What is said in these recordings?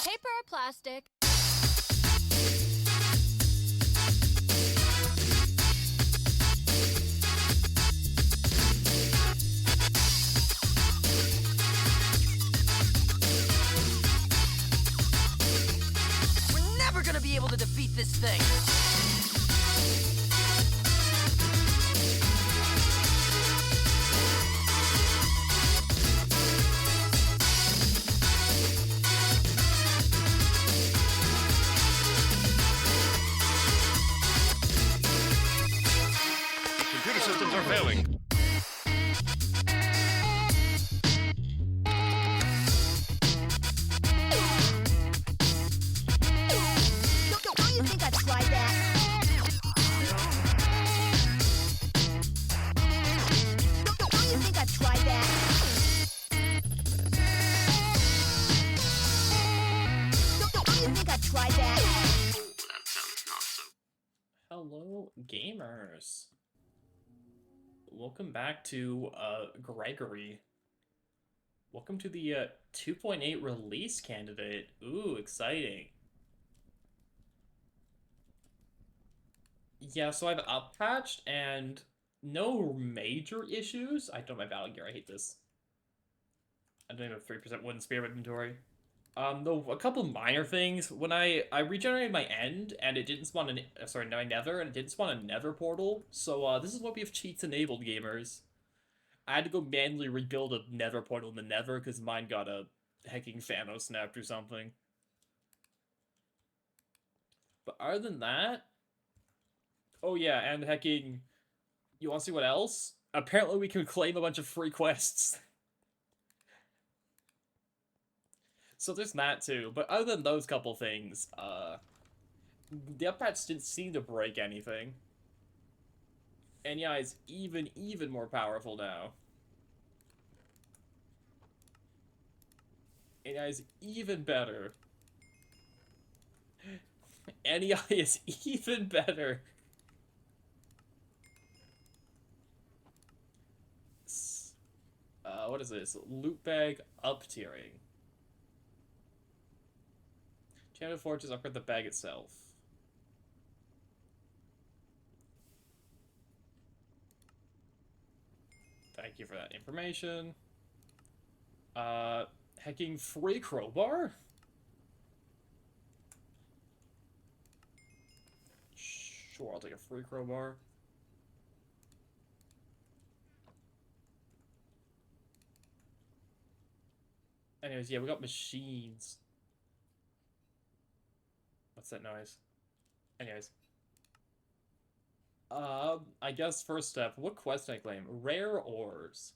Paper or plastic? We're never gonna be able to defeat this thing! Computer systems are failing. Don't you think I'd try that? Don't you think I'd try that? Don't you think I'd try that? That sounds not so. Hello, gamers. Welcome back to Gregory. Welcome to the 2.8 release candidate. Ooh, exciting. Yeah, so I've up-patched and no major issues. I don't have my battle gear, I hate this. I don't even have 3% wooden spear inventory. Though a couple minor things. When I regenerated my end, and it didn't spawn my nether, and it didn't spawn a nether portal. So, this is what we have cheats enabled, gamers. I had to go manually rebuild a nether portal in the nether, because mine got a hecking Thanos snapped or something. But other than that... Oh yeah, and hecking... You want to see what else? Apparently we can claim a bunch of free quests. So there's that too, but other than those couple things, the up-patch didn't seem to break anything. And yeah, it's even more powerful now. And yeah, it's even better. NEI is even better. What is this? Loot bag up-tiering. Channel Forges upgrade the bag itself. Thank you for that information. Hecking free crowbar? Sure, I'll take a free crowbar. Anyways, yeah, we got machines. What's that noise? Anyways. I guess first step, what quest can I claim? Rare ores.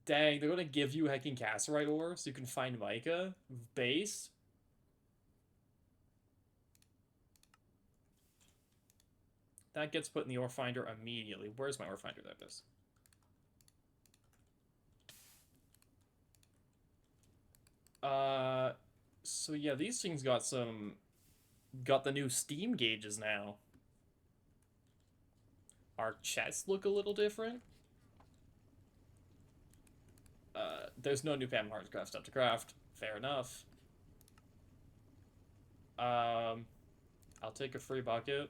Dang, they're gonna give you hecking Cassiterite ore so you can find mica. Base. That gets put in the ore finder immediately. Where's my ore finder? There it is. So yeah, these things got the new Steam gauges now. Our chests look a little different. There's no new Pam Hardcraft stuff to craft. Fair enough. I'll take a free bucket.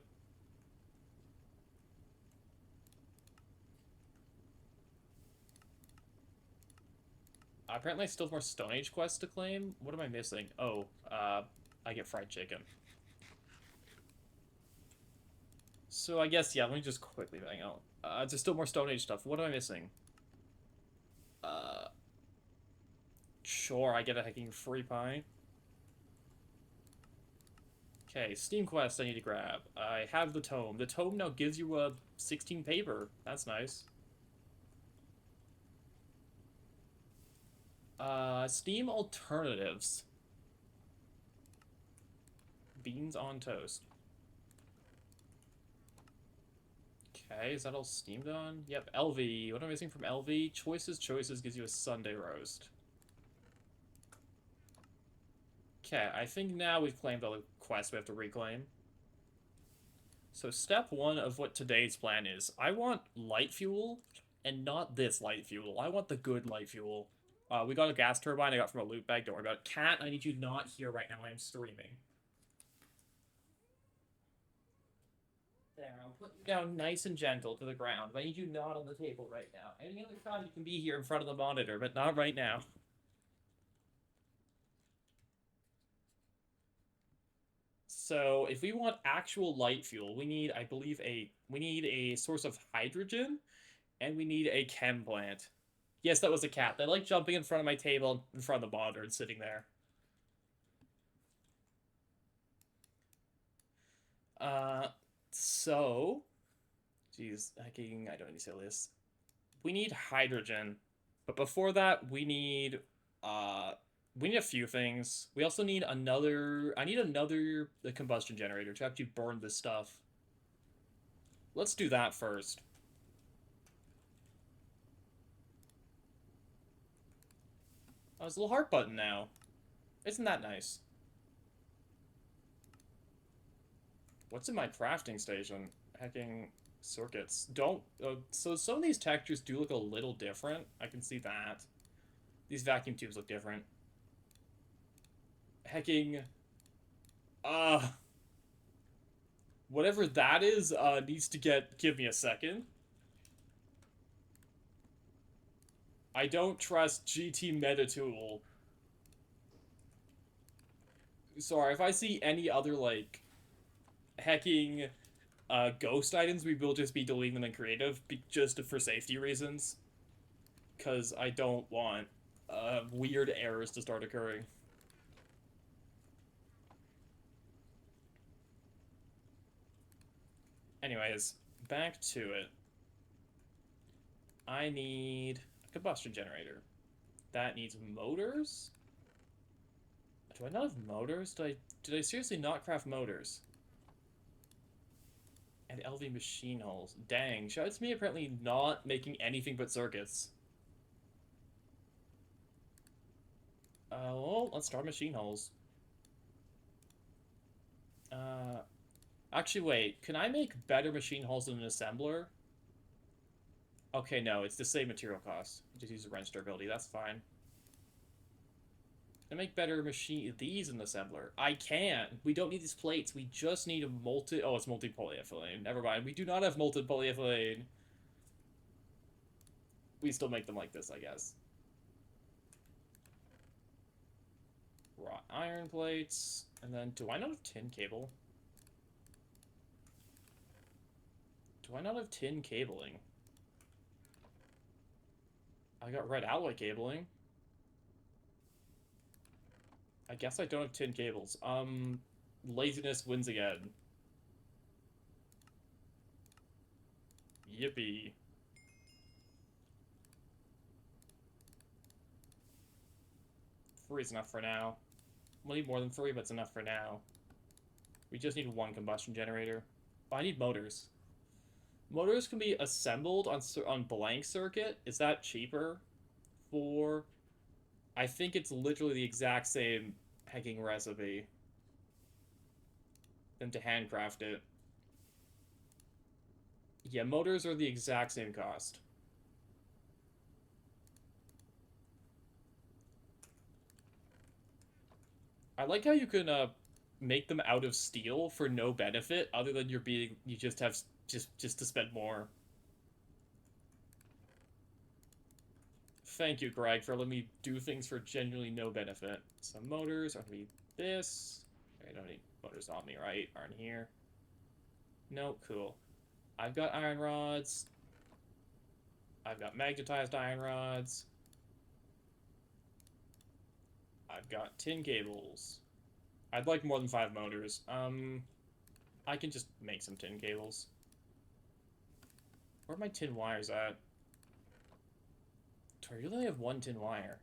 Apparently I still have more Stone Age quests to claim. What am I missing? Oh, I get fried chicken. So I guess, yeah, let me just quickly bang out. There's still more Stone Age stuff. What am I missing? Sure, I get a hecking free pie. Okay, Steam Quest I need to grab. I have the tome. The tome now gives you a 16 paper. That's nice. Steam alternatives. Beans on toast. Okay, is that all Steam done? Yep, LV. What am I missing from LV? Choices gives you a Sunday roast. Okay, I think now we've claimed all the quests we have to reclaim. So step one of what today's plan is. I want light fuel, and not this light fuel. I want the good light fuel. We got a gas turbine I got from a loot bag. Don't worry about it. Cat, I need you not here right now. I'm streaming. There, I'll put you down nice and gentle to the ground. I need you not on the table right now. Any other time you can be here in front of the monitor, but not right now. So if we want actual light fuel, we need, I believe, we need a source of hydrogen, and we need a chem plant. Yes, that was a cat. They like jumping in front of my table, in front of the monitor, and sitting there. So, geez, I don't need to say this. We need hydrogen, but before that, we need a few things. We also need another. I need another combustion generator to actually burn this stuff. Let's do that first. Oh, there's a little heart button now. Isn't that nice? What's in my crafting station? Hacking circuits. Don't... so some of these textures do look a little different. I can see that. These vacuum tubes look different. Hacking... whatever that is, needs to give me a second. I don't trust GT Meta Tool. Sorry, if I see any other, like, hacking ghost items, we will just be deleting them in creative, just for safety reasons. Because I don't want weird errors to start occurring. Anyways, back to it. I need a combustion generator. That needs motors? Do I not have motors? Did I seriously not craft motors? And LV machine holes. Dang, shout out to me apparently not making anything but circuits. Well, let's start machine holes. Actually, wait. Can I make better machine holes than an assembler? Okay, no, it's the same material cost. Just use the wrench durability. That's fine. Can I make better these in the assembler? I can. We don't need these plates. We just need a molten... Oh, it's molten polyethylene. Never mind. We do not have molten polyethylene. We still make them like this, I guess. Wrought iron plates. And then, do I not have tin cable? Do I not have tin cabling? I got red alloy cabling. I guess I don't have tin cables. Laziness wins again. Yippee. 3 is enough for now. We'll need more than 3, but it's enough for now. We just need 1 combustion generator. Oh, I need motors. Motors can be assembled on blank circuit. Is that cheaper? I think it's literally the exact same hacking recipe than to handcraft it. Yeah, motors are the exact same cost. I like how you can make them out of steel for no benefit other than you just have just to spend more. Thank you, Greg, for letting me do things for genuinely no benefit. Some motors are gonna be this. I don't need motors on me, right? Aren't here. No, cool. I've got iron rods. I've got magnetized iron rods. I've got tin cables. I'd like more than 5 motors. I can just make some tin cables. Where are my tin wires at? Do I really have 1 tin wire?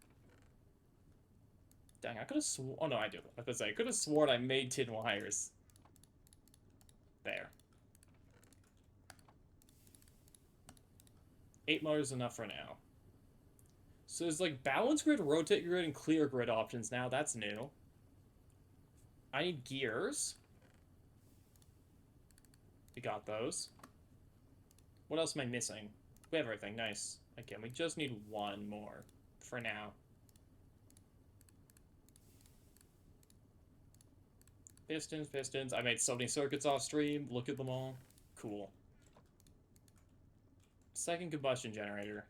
Dang, I could have sworn... Oh, no, I do. I was gonna say, I could have sworn I made tin wires. There. 8 motors enough for now. So there's like balance grid, rotate grid, and clear grid options now. That's new. I need gears. We got those. What else am I missing? We have everything. Nice. Okay, we just need 1 more for now. Pistons, pistons. I made so many circuits off stream. Look at them all. Cool. Second combustion generator.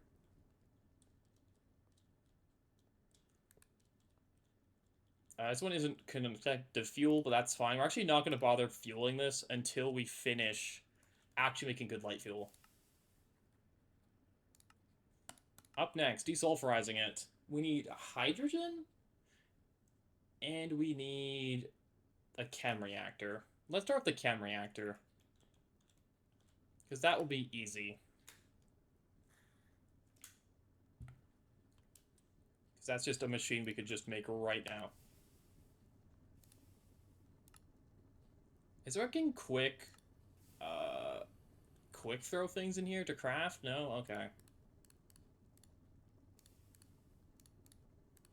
This one isn't connected to fuel, but that's fine. We're actually not going to bother fueling this until we finish actually making good light fuel. Up next, desulfurizing it. We need hydrogen, and we need a chem reactor. Let's start with the chem reactor, because that will be easy. Because that's just a machine we could just make right now. Is there fucking quick throw things in here to craft? No? Okay.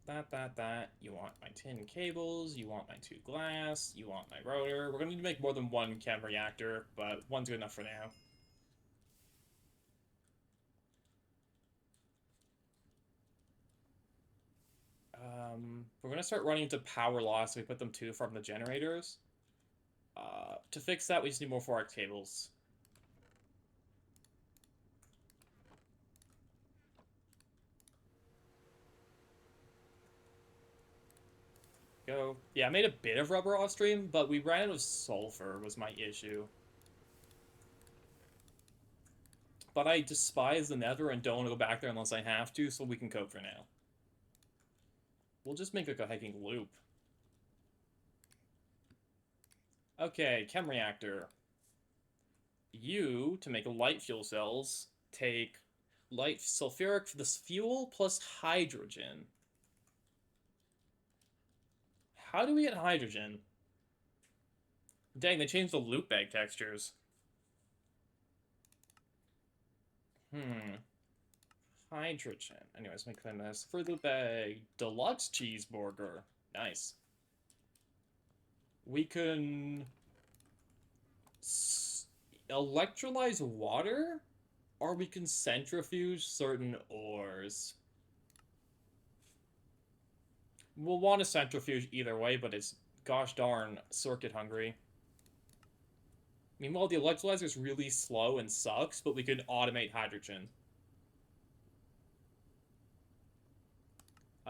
That. You want my tin cables, you want my 2 glass, you want my rotor. We're gonna need to make more than 1 chem reactor, but 1's good enough for now. We're gonna start running into power loss if we put them too far from the generators. To fix that, we just need more 4x cables. Go. Yeah, I made a bit of rubber off stream, but we ran out of sulfur was my issue. But I despise the nether and don't want to go back there unless I have to, so we can cope for now. We'll just make like a hiking loop. Okay, chem reactor. You, to make light fuel cells, take light sulfuric for this fuel plus hydrogen. How do we get hydrogen? Dang, they changed the loop bag textures. Hydrogen. Anyways, make them this. For the bag, deluxe cheeseburger. Nice. We can electrolyze water, or we can centrifuge certain ores. We'll want a centrifuge either way, but it's gosh darn circuit hungry. Meanwhile, the electrolyzer is really slow and sucks, but we can automate hydrogen.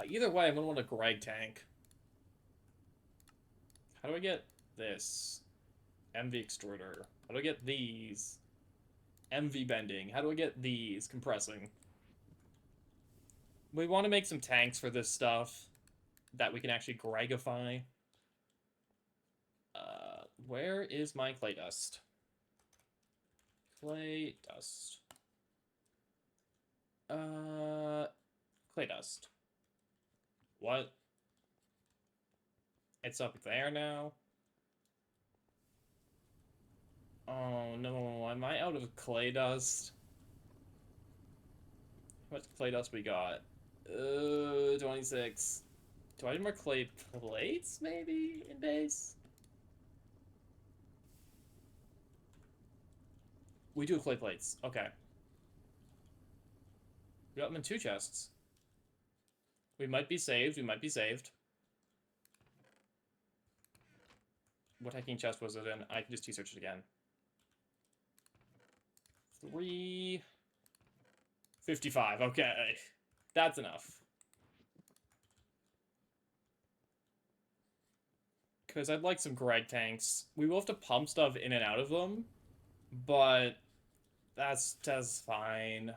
Either way, I'm going to want a Greg tank. How do I get this? MV extruder. How do I get these? MV bending. How do I get these? Compressing. We want to make some tanks for this stuff that we can actually Gregify. Where is my clay dust? Clay dust. Clay dust. What? It's up there now? Oh no, am I out of clay dust? How much clay dust we got? 26. Do I need more clay plates, maybe, in base? We do have clay plates. Okay. We got them in 2 chests. We might be saved. We might be saved. What hacking chest was it in? I can just T-search it again. 355. Okay. That's enough. Because I'd like some Greg tanks. We will have to pump stuff in and out of them, but that's fine.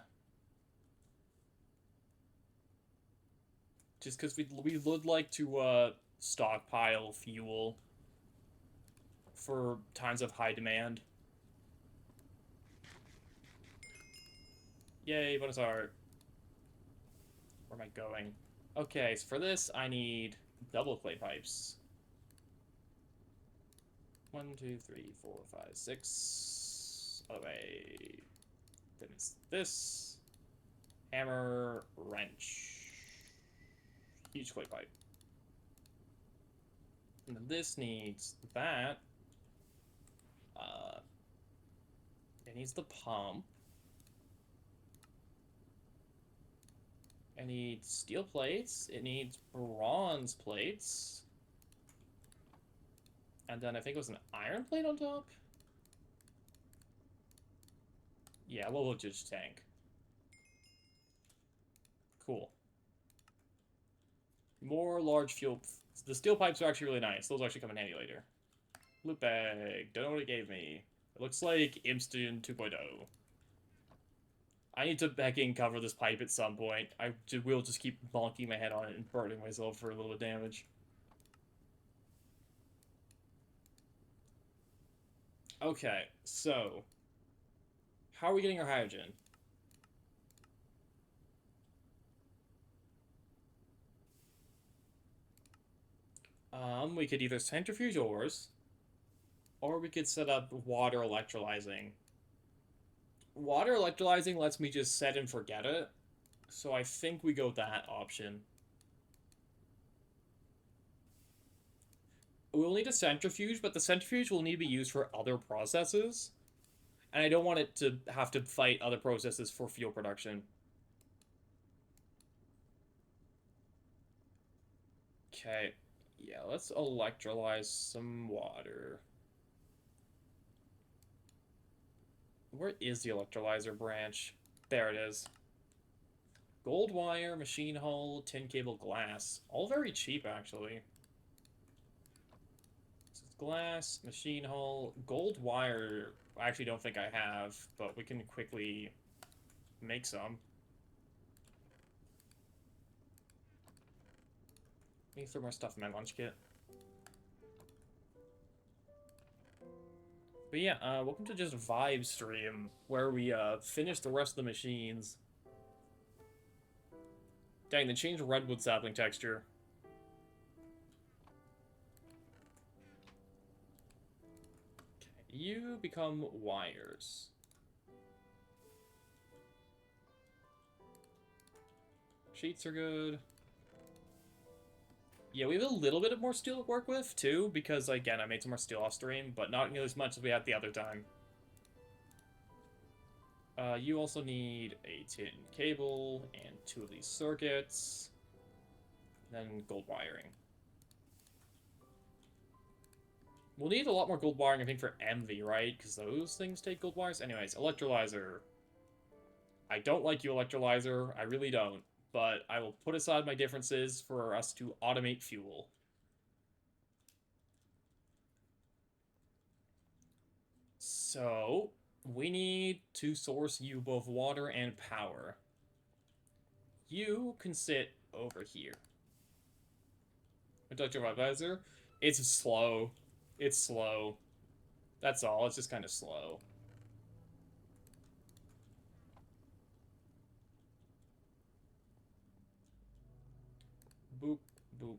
Just because we would like to stockpile fuel for times of high demand. Yay, bonus art. Where am I going? Okay, so for this, I need double clay pipes. 1, 2, 3, 4, 5, 6. Other way. Then it's this. Hammer, wrench. Huge clay pipe. And then this needs that. It needs the pump. It needs steel plates. It needs bronze plates. And then I think it was an iron plate on top. Yeah, low voltage tank. Cool. More large fuel. The steel pipes are actually really nice. Those actually come in handy later. Loot bag. Don't know what it gave me. It looks like Imston 2.0. I need to hecking cover this pipe at some point. I will just keep bonking my head on it and burning myself for a little bit of damage. Okay, so how are we getting our hydrogen? We could either centrifuge ores, or we could set up water electrolyzing. Water electrolyzing lets me just set and forget it, so I think we go with that option. We'll need a centrifuge, but the centrifuge will need to be used for other processes, and I don't want it to have to fight other processes for fuel production. Okay, yeah, let's electrolyze some water. Where is the electrolyzer branch? There it is. Gold wire, machine hull, tin cable, glass. All very cheap, actually. This is glass, machine hull, gold wire. I actually don't think I have, but we can quickly make some. Let me throw more stuff in my lunch kit. But yeah, welcome to just Vibe Stream, where we finish the rest of the machines. Dang, they changed redwood sapling texture. Okay, you become wires. Sheets are good. Yeah, we have a little bit of more steel to work with, too, because, again, I made some more steel off stream, but not nearly as much as we had the other time. You also need a tin cable and 2 of these circuits. Then gold wiring. We'll need a lot more gold wiring, I think, for MV, right? Because those things take gold wires. Anyways, electrolyzer. I don't like you, electrolyzer. I really don't. But I will put aside my differences for us to automate fuel. So, we need to source you both water and power. You can sit over here. Inductive advisor. It's slow. It's slow. That's all. It's just kind of slow. Boop, boop.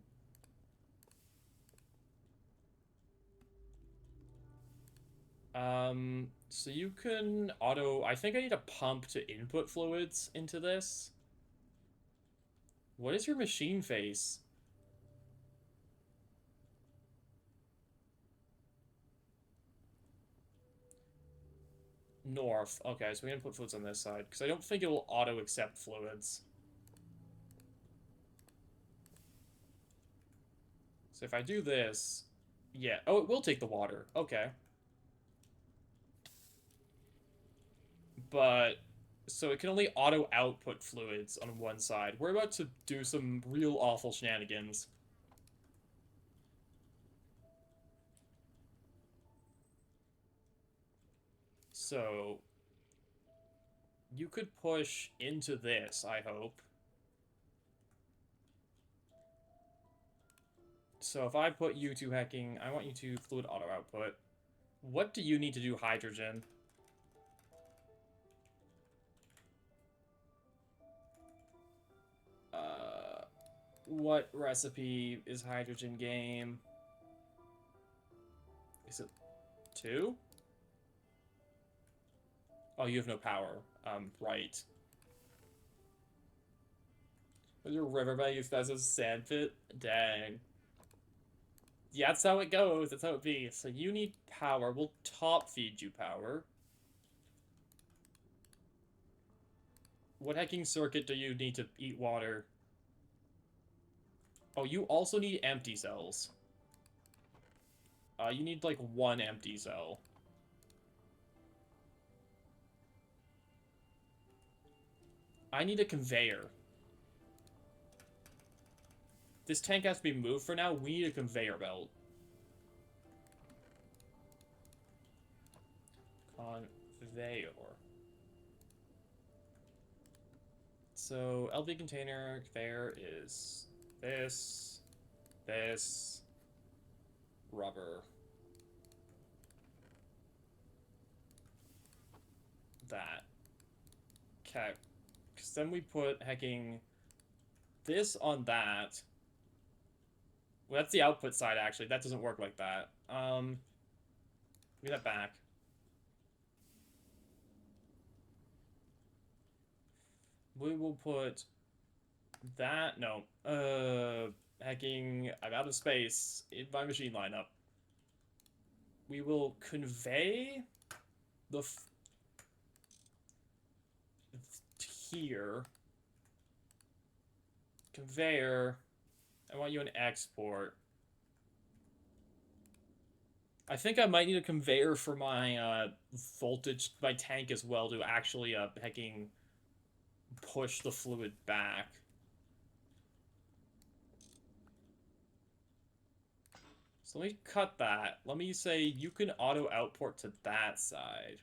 So you can auto... I think I need a pump to input fluids into this. What is your machine face? North. Okay, so we can put fluids on this side, because I don't think it will auto-accept fluids. So if I do this... Yeah. Oh, it will take the water. Okay. But... So it can only auto-output fluids on one side. We're about to do some real awful shenanigans. So... You could push into this, I hope. So if I put you to hacking, I want you to fluid auto output. What do you need to do hydrogen? What recipe is hydrogen game? Is it 2? Oh, you have no power. Right. Was your riverbed used as a sand pit? Dang. Yeah, that's how it goes. That's how it be. So you need power. We'll top feed you power. What hacking circuit do you need to eat water? Oh, you also need empty cells. You need like 1 empty cell. I need a conveyor. This tank has to be moved for now. We need a conveyor belt. Conveyor. So, LV container conveyor is this, rubber, that. Okay. Because then we put hacking this on that. Well, that's the output side, actually. That doesn't work like that. Give me that back. We will put that. No. Hacking. I'm out of space in my machine lineup. We will convey the here. Conveyor. I want you an export. I think I might need a conveyor for my voltage, my tank as well, to actually hacking push the fluid back. So let me cut that. Let me say you can auto output to that side.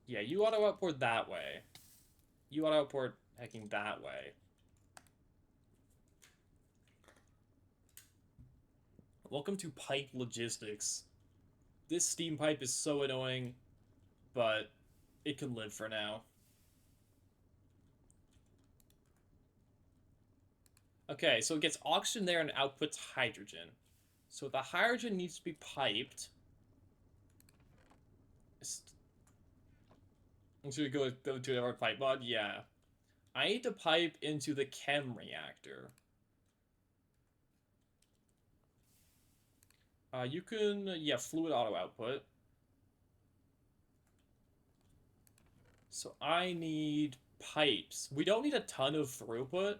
Yeah, you auto output that way. You auto output hacking that way. Welcome to pipe logistics. This steam pipe is so annoying, but it can live for now. Okay, so it gets oxygen there and outputs hydrogen. So the hydrogen needs to be piped. Should we go to our pipe mod? Yeah. I need to pipe into the chem reactor. You can, yeah, fluid auto output. So I need pipes. We don't need a ton of throughput.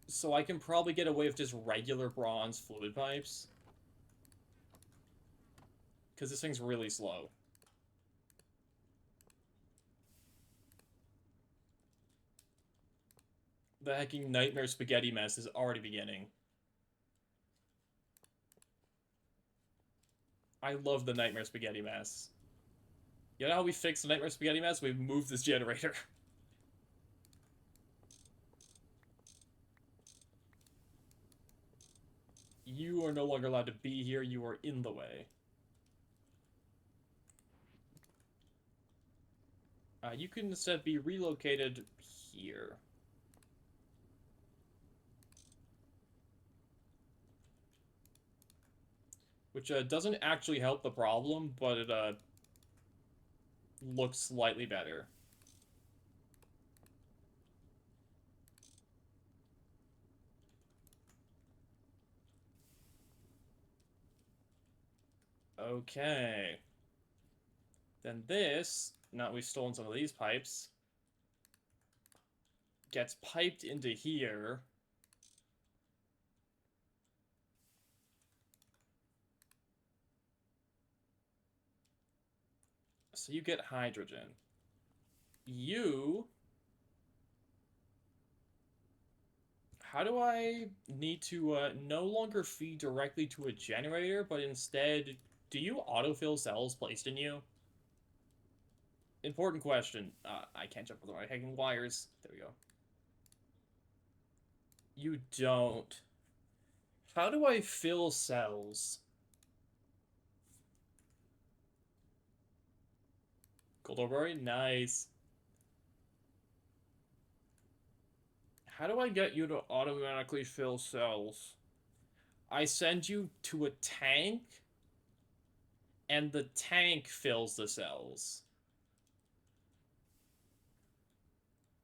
So I can probably get away with just regular bronze fluid pipes. Because this thing's really slow. The hecking nightmare spaghetti mess is already beginning. I love the nightmare spaghetti mess. You know how we fix the nightmare spaghetti mess? We moved this generator. You are no longer allowed to be here. You are in the way. You can instead be relocated here. Which doesn't actually help the problem, but it looks slightly better. Okay. Then this, now we've stolen some of these pipes, gets piped into here. So you get hydrogen. You... How do I need to no longer feed directly to a generator, but instead, do you autofill cells placed in you? Important question. I can't jump over my hanging wires. There we go. You don't. How do I fill cells? Gold Orberry? Nice. How do I get you to automatically fill cells? I send you to a tank, and the tank fills the cells.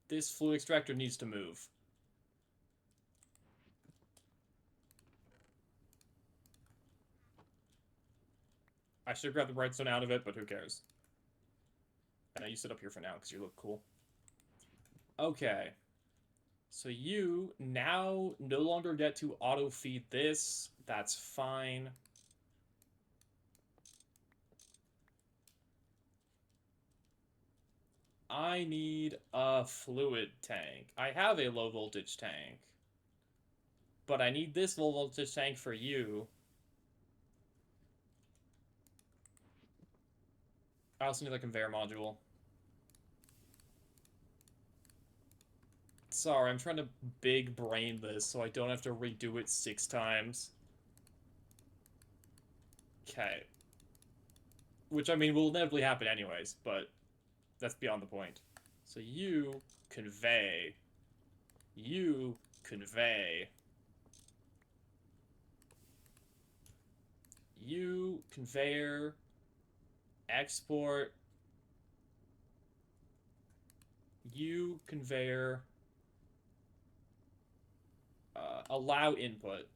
This fluid extractor needs to move. I should grab the redstone out of it, but who cares? And you sit up here for now, because you look cool. Okay. So you now no longer get to auto-feed this. That's fine. I need a fluid tank. I have a low-voltage tank. But I need this low-voltage tank for you. I also need a conveyor module. Sorry, I'm trying to big brain this so I don't have to redo it 6 times. Okay. Which, I mean, will inevitably happen anyways, but that's beyond the point. So you convey. You convey. You conveyor. Export. You conveyor. Allow input.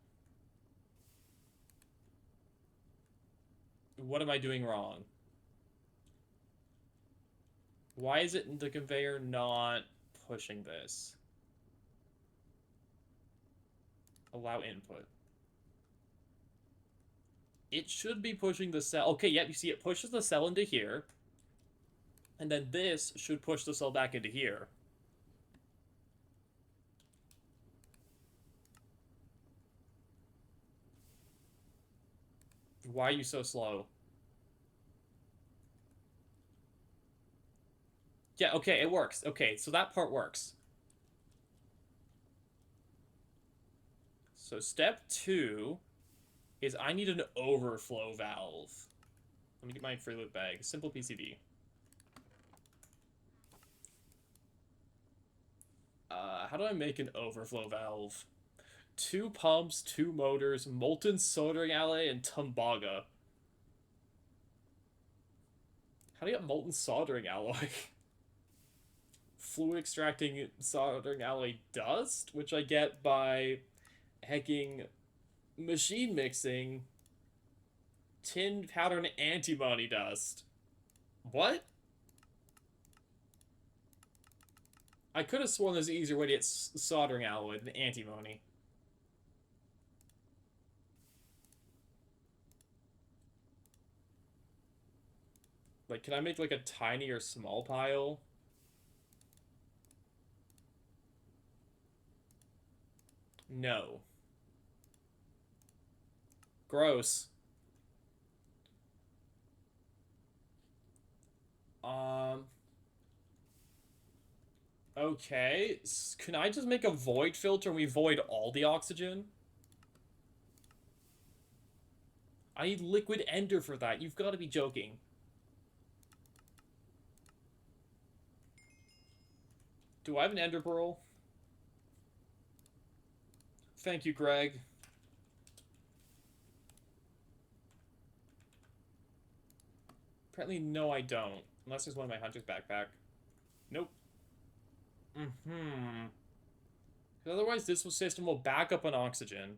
What am I doing wrong? Why is it the conveyor not pushing this? Allow input. It should be pushing the cell. Okay, yep, you see it pushes the cell into here. And then this should push the cell back into here. Why are you so slow? Yeah, okay, it works. Okay, so that part works. So step 2 is I need an overflow valve. Let me get my free loot bag. Simple PCB. How do I make an overflow valve? 2 pumps, 2 motors, molten soldering alloy, and Tumbaga. How do you get molten soldering alloy? Fluid extracting soldering alloy dust, which I get by hacking machine mixing tin powder and antimony dust. What? I could have sworn there's an easier way to get soldering alloy than antimony. Like, can I make, like, a tiny or small pile? No. Gross. Okay. Can I just make a void filter and we void all the oxygen? I need liquid ender for that. You've got to be joking. Do I have an ender pearl? Thank you, Greg. Apparently, no, I don't. Unless there's one in my hunter's backpack. Nope. Mm-hmm. Otherwise, this system will back up on oxygen.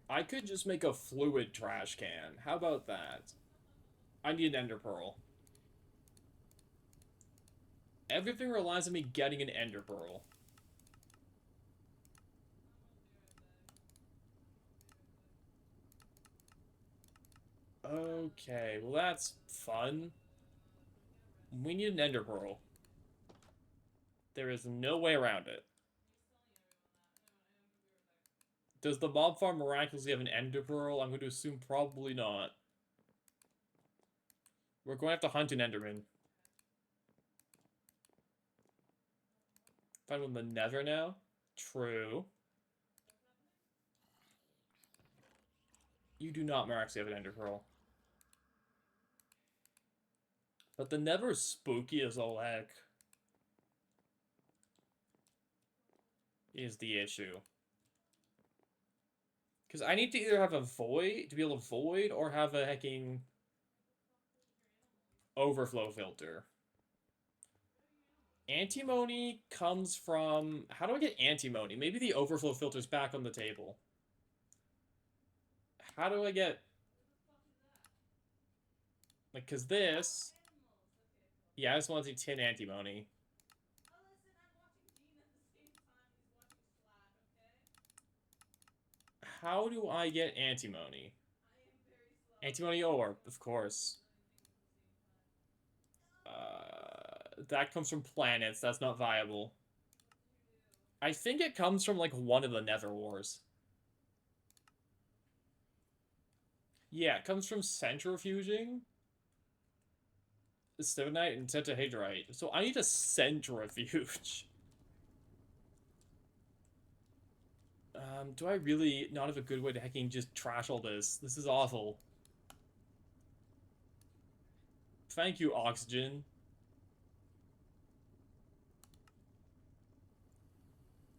I could just make a fluid trash can. How about that? I need an ender pearl. Everything relies on me getting an ender pearl. Okay, well that's fun. We need an ender pearl. There is no way around it. Does the mob farm miraculously have an ender pearl? I'm going to assume probably not. We're going to have to hunt an enderman. Find one in the nether now? True. You do not miraculously have an ender pearl. But the nether is spooky as all heck. Is the issue. Because I need to either have a void, to be able to void, or have a hecking overflow filter. Antimony comes from... How do I get antimony? Maybe the overflow filter's back on the table. How do I get... Like, because this... Yeah, I just want to see tin antimony. How do I get antimony? Antimony ore, of course. That comes from planets. That's not viable. I think it comes from, like, one of the nether wars. Yeah, it comes from centrifuging. Stibnite and tetrahedrite. So I need a centrifuge. Do I really not have a good way to hacking just trash all this? This is awful. Thank you, oxygen.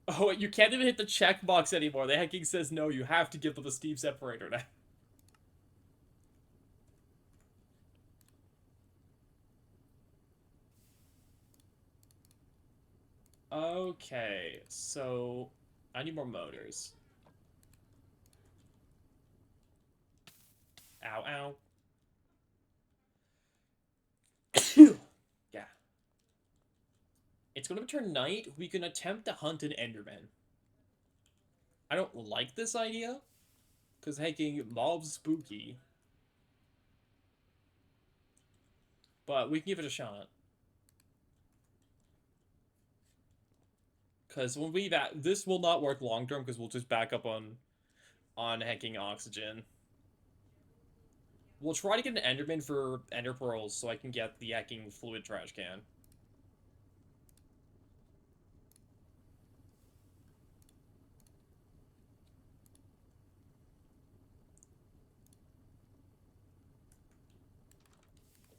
Oh, you can't even hit the checkbox anymore. The hacking says no, you have to give them a steam separator now. Okay, so I need more motors. Ow, ow. Yeah. It's going to turn night. We can attempt to hunt an enderman. I don't like this idea, because hacking mobs spooky. But we can give it a shot. Because when we this will not work long term, because we'll just back up on hacking oxygen. We'll try to get an enderman for ender pearls so I can get the hacking fluid trash can.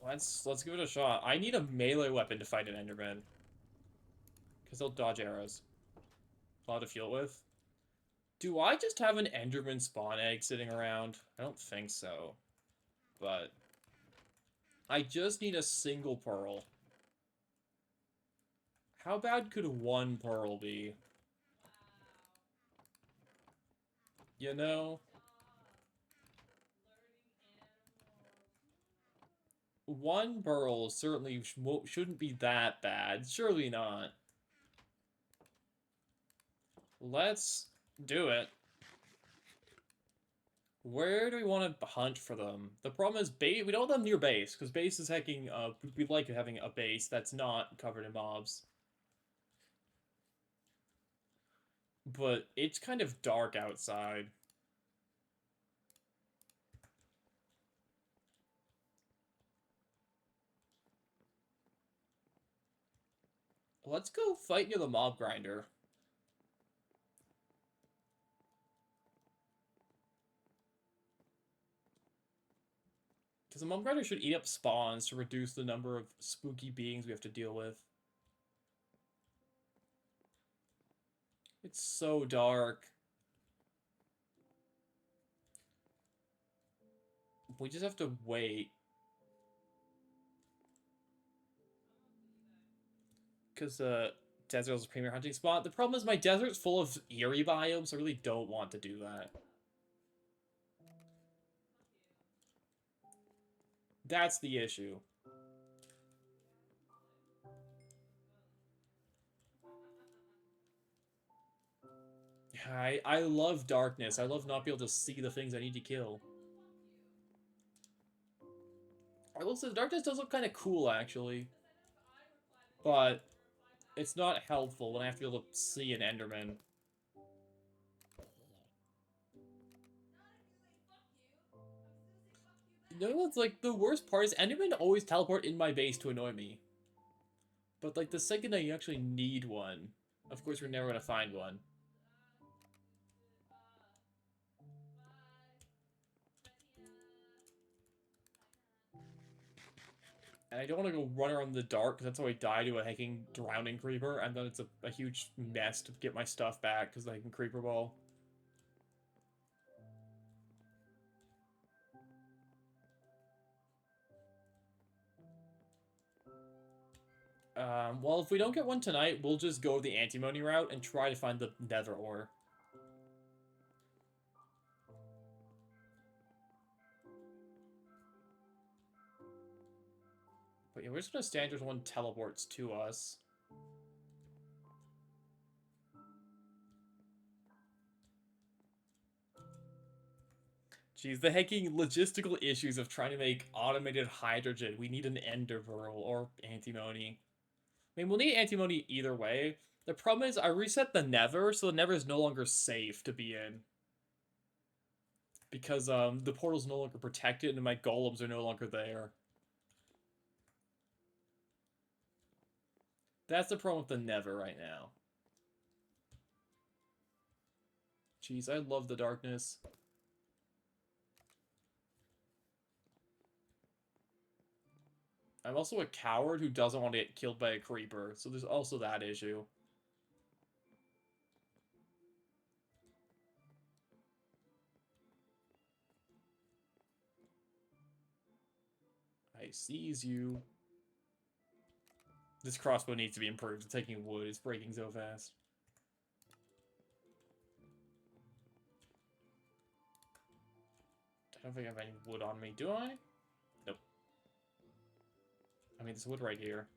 Let's give it a shot. I need a melee weapon to fight an enderman. Because they'll dodge arrows. A lot to fuel with. Do I just have an enderman spawn egg sitting around? I don't think so. But I just need a single pearl. How bad could one pearl be? You know? One pearl certainly shouldn't be that bad. Surely not. Let's do it. Where do we want to hunt for them? The problem is we don't want them near base, because base is hacking, we like having a base that's not covered in mobs. But it's kind of dark outside. Let's go fight near the mob grinder. Because the mob grinder should eat up spawns to reduce the number of spooky beings we have to deal with. It's so dark. We just have to wait. Because desert is a premier hunting spot. The problem is my desert's full of eerie biomes, so I really don't want to do that. That's the issue. I love darkness. I love not being able to see the things I need to kill. I will say the darkness does look kind of cool, actually. But it's not helpful when I have to be able to see an enderman. You know what's like the worst part is Endermen always teleport in my base to annoy me. But like the second that you actually need one, of course we're never gonna find one. And I don't want to go run around in the dark, because that's how I die to a hacking drowning creeper, and then it's a huge mess to get my stuff back, because I can creeper ball. Well, if we don't get one tonight, we'll just go the antimony route and try to find the nether ore. But yeah, we're just gonna stand until one teleports to us. Geez, the hacking logistical issues of trying to make automated hydrogen. We need an ender pearl or antimony. I mean, we'll need antimony either way. The problem is I reset the nether, so the nether is no longer safe to be in. Because the portal's no longer protected and my golems are no longer there. That's the problem with the nether right now. Jeez, I love the darkness. I'm also a coward who doesn't want to get killed by a creeper, so there's also that issue. I seize you. This crossbow needs to be improved. It's taking wood. It's breaking so fast. I don't think I have any wood on me, do I? Nope. I mean, there's wood right here.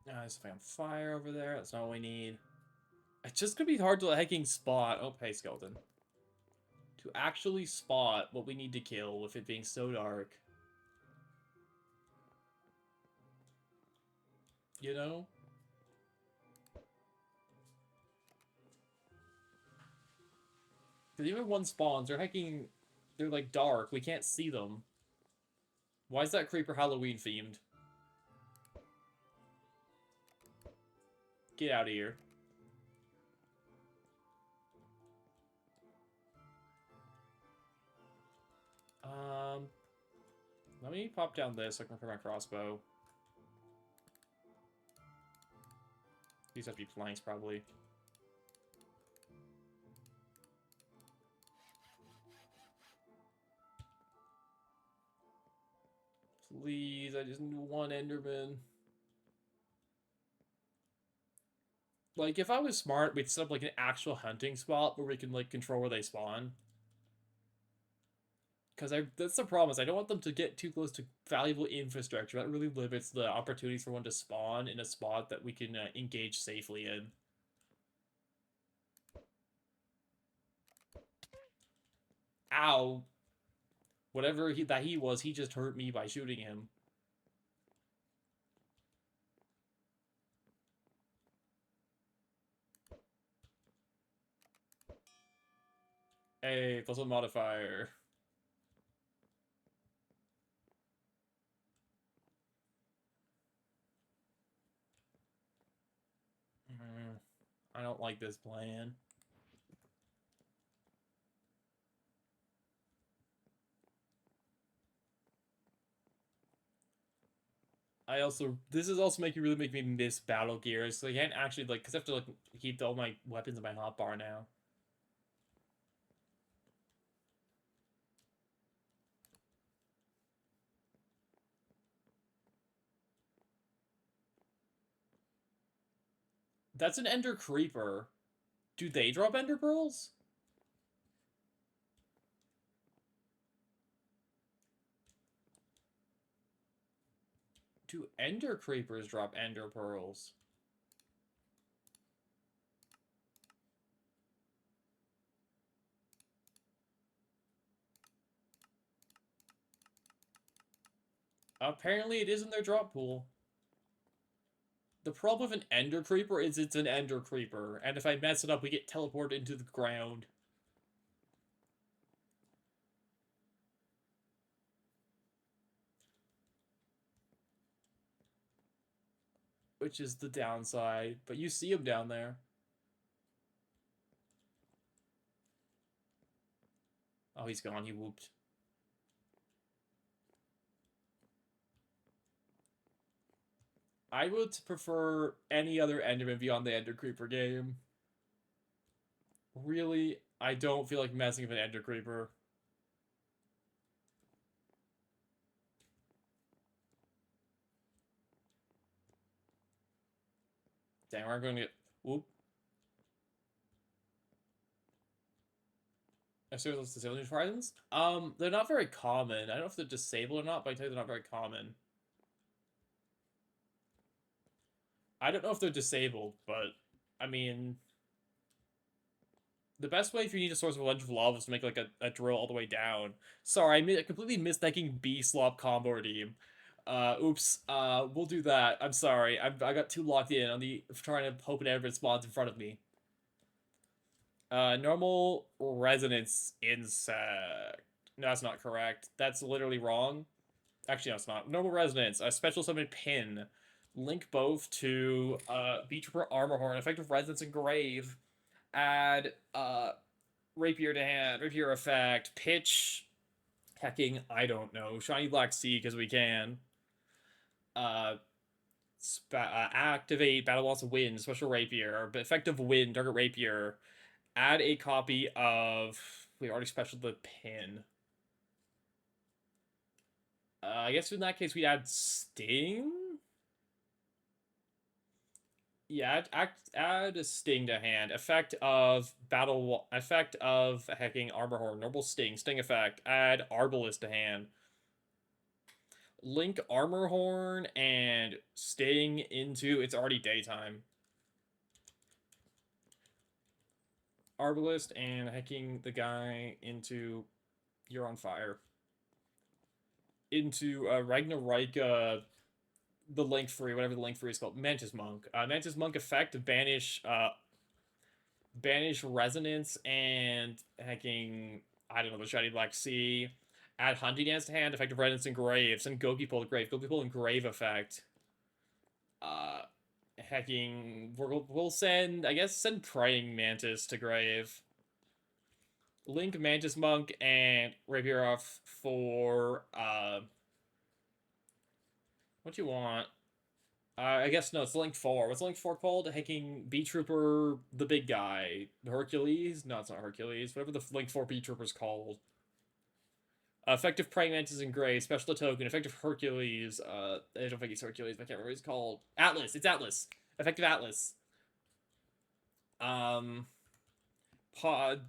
There's something on fire over there. That's not what we need. It's just gonna be hard to hacking spot. Oh, hey, skeleton. To actually spot what we need to kill with it being so dark. You know? Because even when one spawns, they're hacking... They're, like, dark. We can't see them. Why is that creeper Halloween themed? Get out of here. Let me pop down this so I can prepare my crossbow. These have to be planks, probably. Please, I just need one Enderman. Like, if I was smart, we'd set up, like, an actual hunting spot where we can, like, control where they spawn. Because that's the problem, is I don't want them to get too close to valuable infrastructure. That really limits the opportunities for one to spawn in a spot that we can engage safely in. Ow. Whatever he was, he just hurt me by shooting him. Hey, plus one modifier. I don't like this plan. This is also really make me miss battle gear. So I can't actually, like, because I have to, like, keep all my weapons in my hotbar now. That's an ender creeper. Do they drop ender pearls? Do ender creepers drop ender pearls? Apparently it is in their drop pool. The problem with an Ender Creeper is it's an Ender Creeper, and if I mess it up, we get teleported into the ground. Which is the downside, but you see him down there. Oh, he's gone, he whooped. I would prefer any other Enderman beyond the Ender Creeper game. Really, I don't feel like messing with an Ender Creeper. Dang, we're going to get... Whoop. Seriously, disabling horizons? They're not very common. I don't know if they're disabled or not, but I tell you they're not very common. I don't know if they're disabled, but, I mean... The best way if you need a source of a bunch of lava is to make, like, a drill all the way down. Sorry, I completely missed thinking B-Slop combo redeem. Oops. We'll do that. I'm sorry. I got too locked in on the trying to hope an Enderman spawns in front of me. Normal resonance insect. No, that's not correct. That's literally wrong. Actually, no, it's not. Normal resonance. A special summon pin. Link both to Beetrooper Armor Horn. Effective resonance engrave. Add rapier to hand. Rapier effect. Pitch. Hecking. I don't know. Shiny Black Sea because we can. Activate Battle Loss Wind. Special rapier. Effective wind. Target rapier. Add a copy of... We already specialed the pin. I guess in that case we'd add Sting? Yeah, add a Sting to hand. Effect of hacking Armor Horn. Normal Sting. Sting effect. Add Arbalest to hand. Link Armor Horn and Sting into... It's already daytime. Arbalest and hacking the guy into... You're on fire. Into Ragnarok, the Link Free, whatever the Link Free is called, Mantis Monk. Mantis Monk effect, banish Resonance and hacking, I don't know, the Shiny Black Sea. Add Hunting Dance to hand, effective Resonance and Grave. Send Goki Pull to Grave. Goki Pull and Grave effect. Hacking, we'll send, I guess, send Praying Mantis to Grave. Link Mantis Monk and Rapier off for, what you want? I guess no, it's Link 4. What's Link 4 called? Hacking Beetrooper, the big guy. Hercules? No, it's not Hercules. Whatever the Link 4 Beetrooper's called. Effective Praying Mantis and Gray. Special token. Effective Hercules. I don't think he's Hercules, but I can't remember what he's called. Atlas. It's Atlas. Effective Atlas.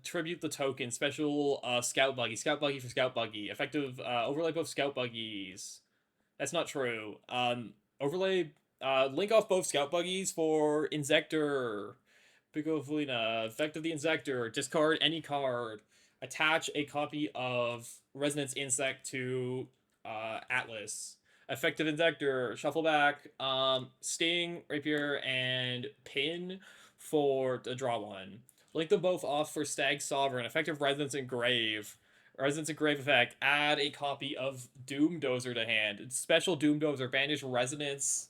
Tribute the token. Special Scout Buggy. Scout Buggy for Scout Buggy. Effective overlay both Scout Buggies. That's not true. Overlay, link off both Scout Buggies for Insector. Picofolina. Effect of the Insector. Discard any card. Attach a copy of Resonance Insect to Atlas. Effective Insector. Shuffle back. Sting, Rapier, and Pin for to draw one. Link them both off for Stag Sovereign. Effective Resonance Engrave. Resonance Engrave effect. Add a copy of Doom Dozer to hand. Special Doom Dozer. Banish Resonance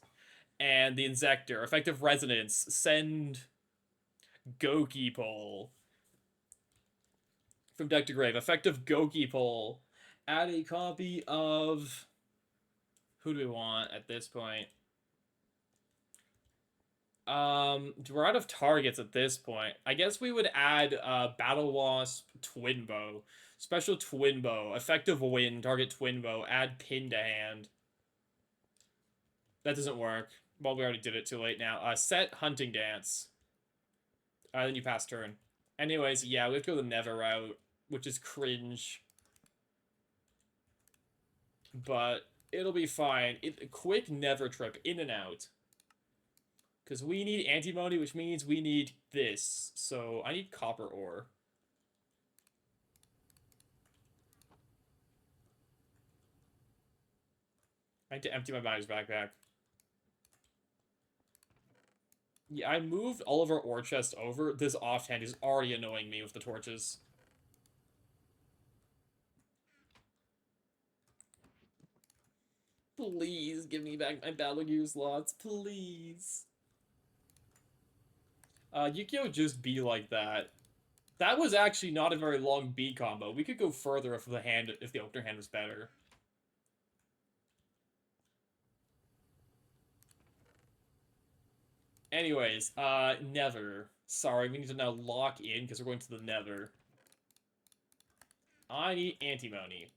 and the Insector. Effective Resonance. Send Goki Pull from deck to grave. Effective Goki Pull. Add a copy of... Who do we want at this point? We're out of targets at this point. I guess we would add Battle Wasp Twin Bow. Special Twin Bow. Effective Wind. Target Twin Bow. Add Pin to hand. That doesn't work. Well, we already did it too late now. Set Hunting Dance. Then you pass turn. Anyways, yeah, we have to go the Never route, which is cringe. But it'll be fine. Quick Never trip. In and out. Because we need antimony, which means we need this. So I need copper ore. I need to empty my batter's backpack. Yeah, I moved all of our ore chests over. This offhand is already annoying me with the torches. Please give me back my Battle Gear slots, please. Yukio just be like that. That was actually not a very long B combo. We could go further if the opener hand was better. Anyways, Nether. Sorry, we need to now lock in because we're going to the Nether. I need antimony.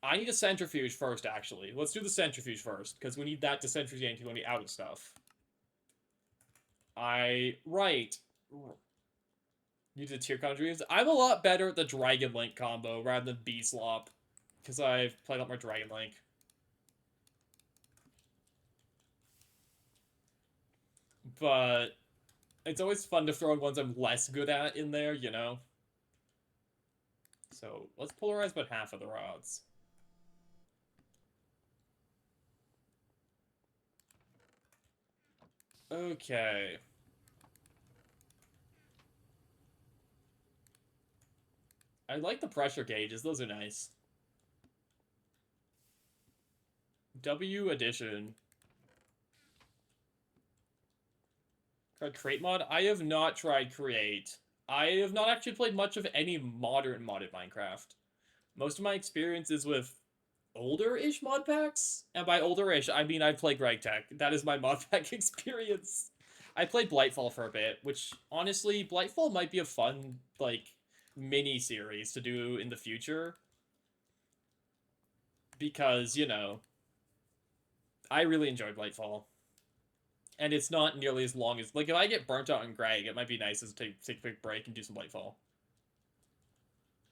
I need a centrifuge first, actually. Let's do the centrifuge first, because we need that to centrifuge antimony out of stuff. Right. You did tier countries. I'm a lot better at the Dragon Link combo rather than B-Slop, because I've played a lot more Dragon Link. But it's always fun to throw ones I'm less good at in there, you know? So, let's polarize about half of the rods. Okay. I like the pressure gauges, those are nice. W addition. Tried Create mod? I have not tried Create. I have not actually played much of any modern modded Minecraft. Most of my experience is with older-ish mod packs. And by older-ish, I mean I play Greg Tech. That is my mod pack experience. I played Blightfall for a bit, which, honestly, Blightfall might be a fun, like, mini-series to do in the future. Because, you know, I really enjoyed Blightfall. And it's not nearly as long as... Like, if I get burnt out on Greg, it might be nice to take a quick break and do some Blightfall.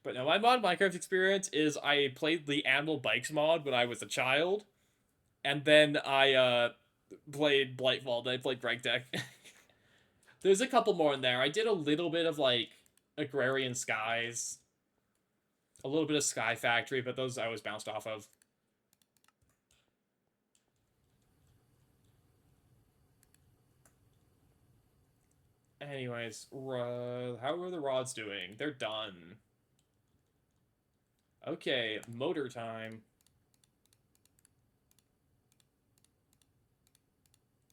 But no, my mod Minecraft experience is I played the Animal Bikes mod when I was a child. And then I, played Blightfall, then I played Greg Deck. There's a couple more in there. I did a little bit of, like, Agrarian Skies. A little bit of Sky Factory, but those I was bounced off of. Anyways, how are the rods doing? They're done. Okay, motor time.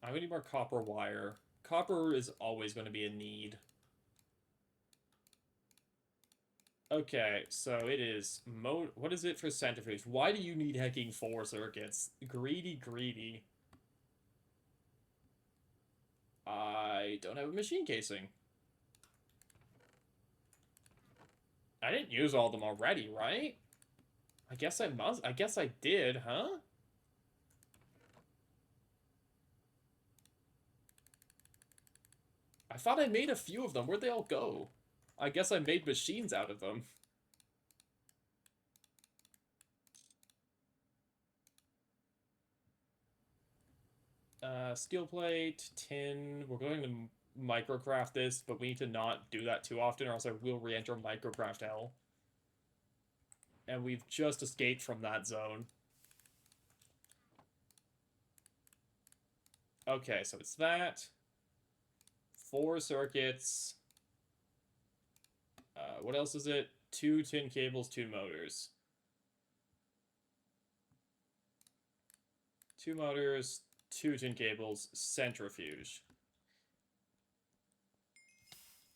I'm gonna need more copper wire. Copper is always going to be a need. Okay, so it is what is it for centrifuge? Why do you need hacking 4 circuits? Greedy, greedy. I don't have a machine casing. I didn't use all of them already, right? I guess I did, huh? I thought I made a few of them. Where'd they all go? I guess I made machines out of them. Steel plate, tin. We're going to microcraft this, but we need to not do that too often or else I will re-enter microcraft hell. And we've just escaped from that zone. Okay, so it's that. 4 circuits. What else is it? 2 tin cables, 2 motors. 2 motors, 2 tin cables, centrifuge.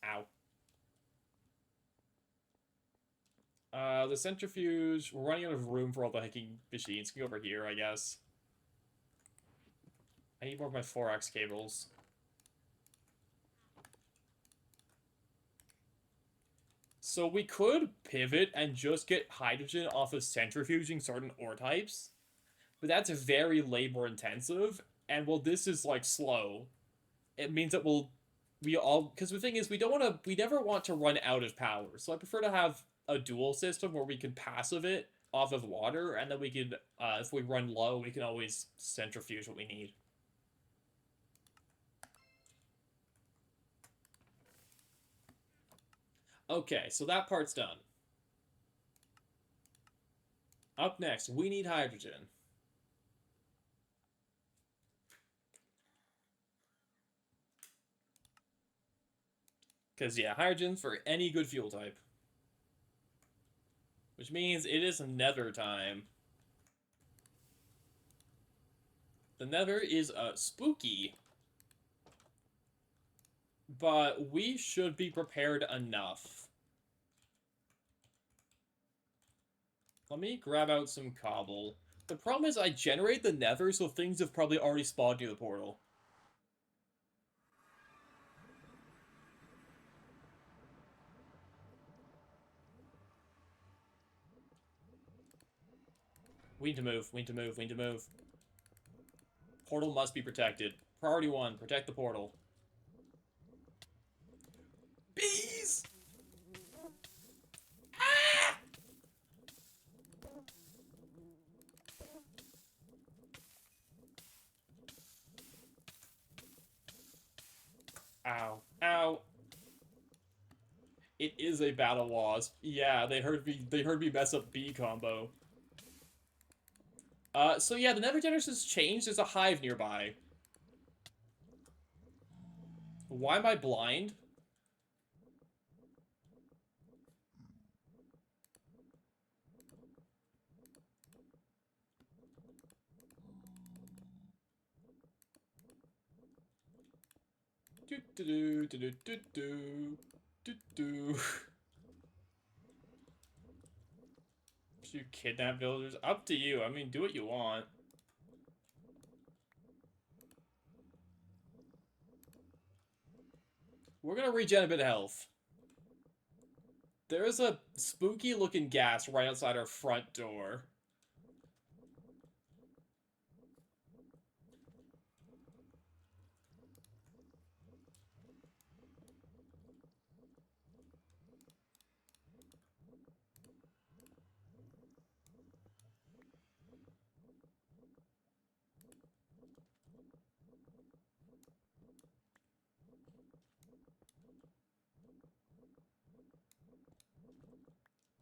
Ow. The centrifuge, we're running out of room for all the hacking machines. Can go over here, I guess. I need more of my 4x cables. So we could pivot and just get hydrogen off of centrifuging certain ore types. But that's very labor intensive. And while this is like slow, it means that because the thing is we never want to run out of power. So I prefer to have a dual system where we can passive it off of water, and then we can, if we run low, we can always centrifuge what we need. Okay, so that part's done. Up next, we need hydrogen. Because, yeah, hydrogen for any good fuel type. Which means it is nether time. The nether is spooky. But we should be prepared enough. Let me grab out some cobble. The problem is I generate the nether, so things have probably already spawned near the portal. We need to move, we need to move, we need to move. Portal must be protected. Priority 1, protect the portal. Bees! Ah! Ow. Ow. It is a battle wasp. Yeah, they heard me mess up bee combo. So yeah, the nether generation has changed. There's a hive nearby. Why am I blind? Do do do do do do do do. Should you kidnap villagers? Up to you. I mean, do what you want. We're gonna regen a bit of health. There is a spooky looking gas right outside our front door.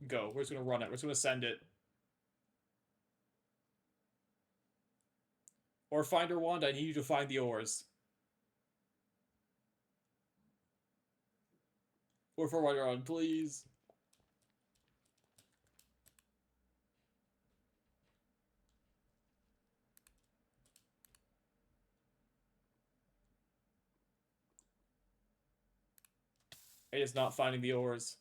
Go. We're just gonna run it. We're just gonna send it. Or Finder Wand, I need you to find the ores. Or for Finder Wand, please. It is not finding the ores.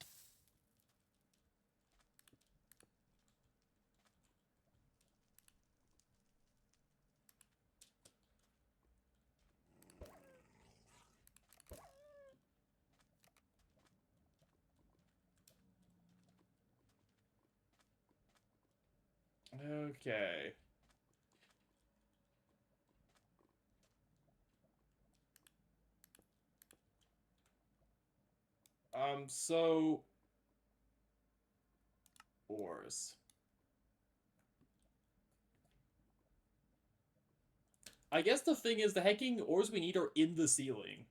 Okay. So... ores. I guess the thing is, the hecking ores we need are in the ceiling.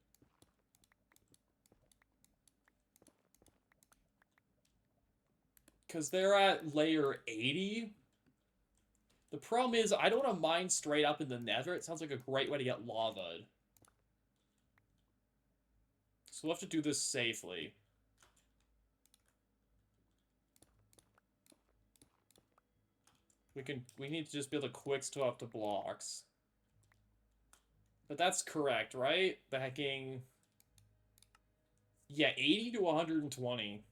Because they're at layer 80. The problem is, I don't want to mine straight up in the nether. It sounds like a great way to get lavaed. So we'll have to do this safely. We need to just be able to quick swap to blocks. But that's correct, right? The hecking... Yeah, 80 to 120.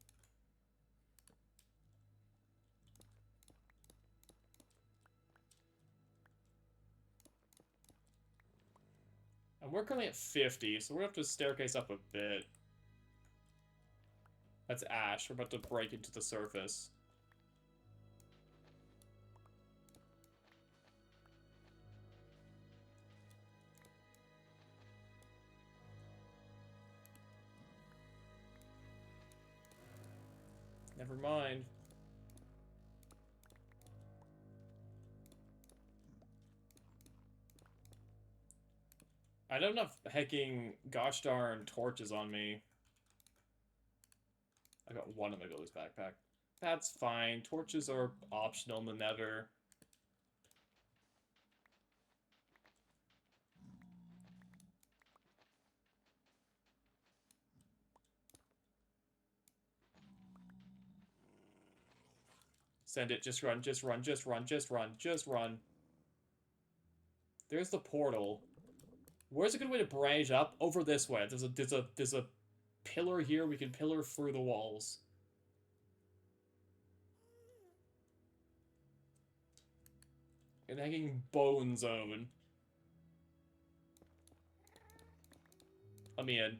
And we're currently at 50, so we're gonna have to staircase up a bit. That's ash. We're about to break into the surface. Never mind. I don't have hecking gosh darn torches on me. I got one in my builder's backpack. That's fine. Torches are optional in the nether. Send it. Just run, just run, just run, just run, just run. There's the portal. Where's a good way to branch up? Over this way. There's a pillar here. We can pillar through the walls. An hanging bone zone. Let me in.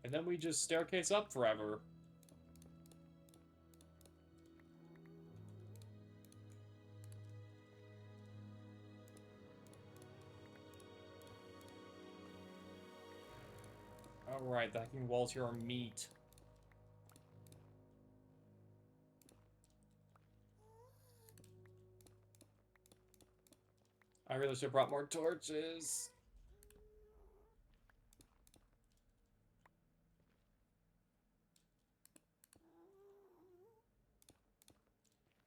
And then we just staircase up forever. Alright, the hacking walls here are meat. I really should have brought more torches.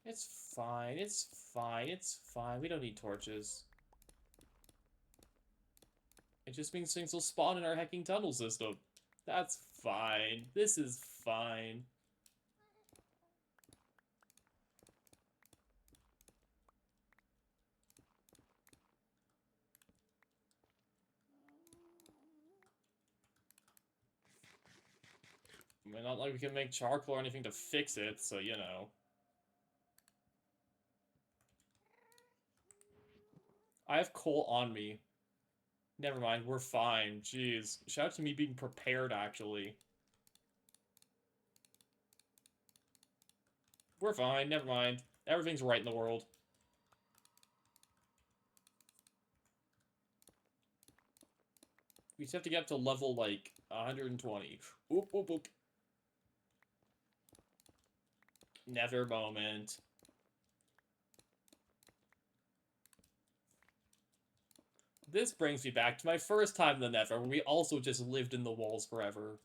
It's fine, it's fine, it's fine. We don't need torches. It just means things will spawn in our hacking tunnel system. That's fine. This is fine. I mean, not like we can make charcoal or anything to fix it, so you know. I have coal on me. Never mind, we're fine. Jeez. Shout out to me being prepared, actually. We're fine, never mind. Everything's right in the world. We just have to get up to level, like, 120. Oop, oop, oop. Nether moment. This brings me back to my first time in the Nether, where we also just lived in the walls forever.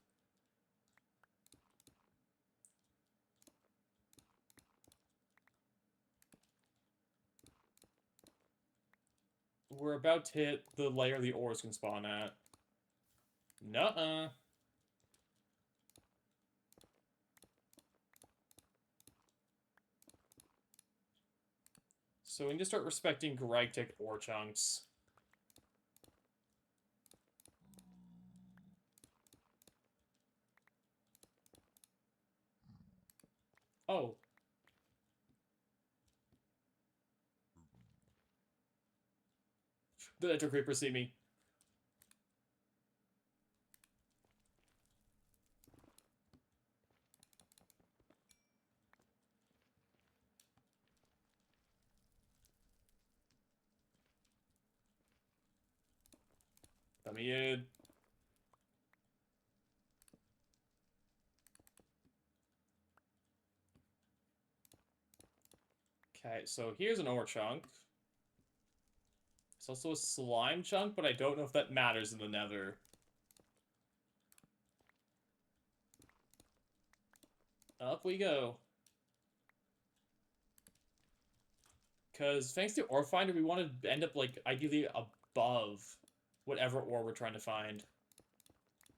We're about to hit the layer the ores can spawn at. Nuh-uh. So we need to start respecting GNTH ore chunks. Oh. The Nether Creeper see me. Let me in. Okay, so here's an ore chunk. It's also a slime chunk, but I don't know if that matters in the Nether. Up we go. Because thanks to Ore Finder, we want to end up, like, ideally above whatever ore we're trying to find.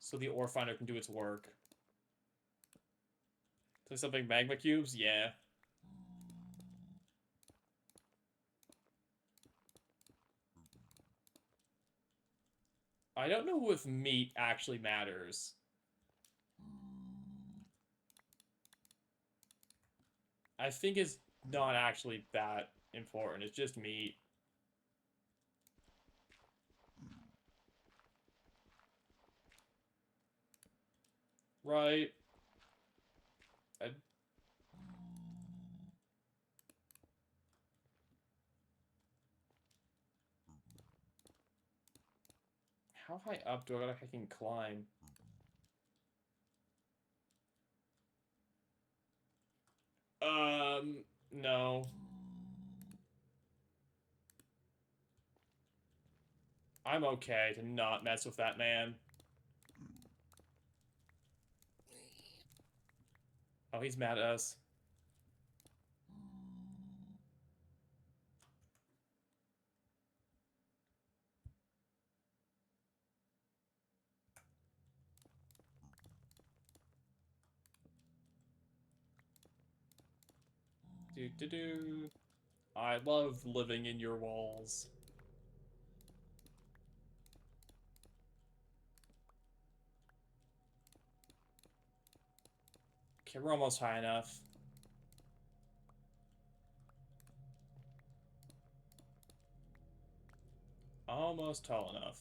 So the Ore Finder can do its work. So something magma cubes? Yeah. I don't know if meat actually matters. I think it's not actually that important. It's just meat. Right. How high up do I gotta fucking climb? No. I'm okay to not mess with that man. Oh, he's mad at us. Do-do-do. I love living in your walls. Okay, we're almost high enough. Almost tall enough.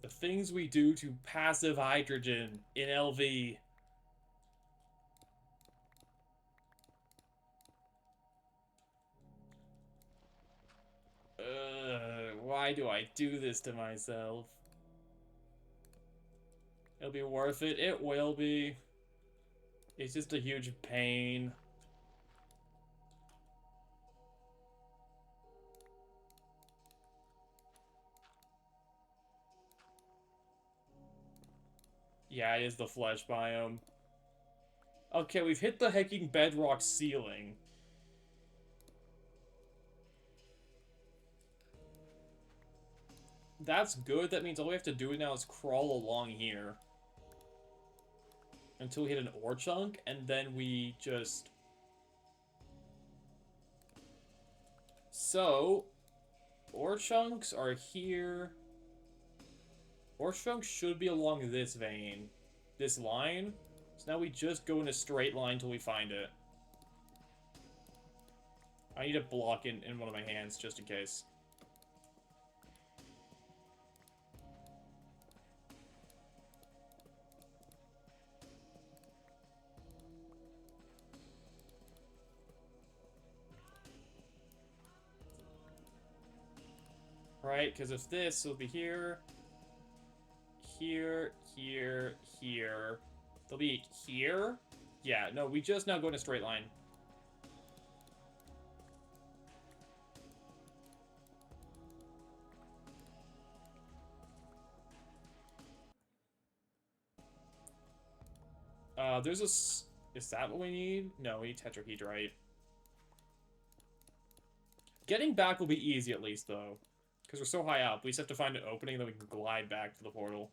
The things we do to passive hydrogen in LV. Why do I do this to myself? It'll be worth it. It will be. It's just a huge pain. Yeah, it is the flesh biome. Okay, we've hit the hecking bedrock ceiling. That's good. That means all we have to do now is crawl along here. Until we hit an ore chunk, and then we just... So, ore chunks are here. Ore chunks should be along this vein. This line. So now we just go in a straight line until we find it. I need a block in one of my hands, just in case. Right, because if this will be here, here, here, here. They'll be here? Yeah, no, we just now go in a straight line. There's a... Is that what we need? No, we need tetrahedrite. Getting back will be easy at least, though. Because we're so high up, we just have to find an opening, and then we can glide back to the portal.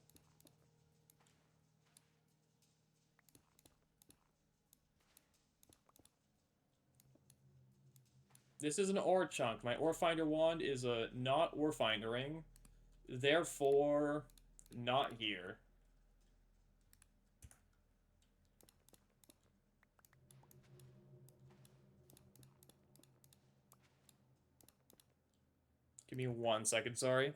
This is an ore chunk. My ore finder wand is a not ore findering. Therefore, not here. Give me 1 second, sorry.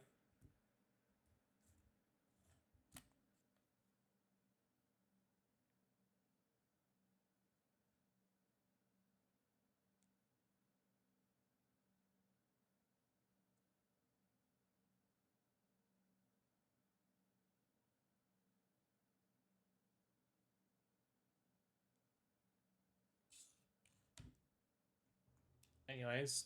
Anyways.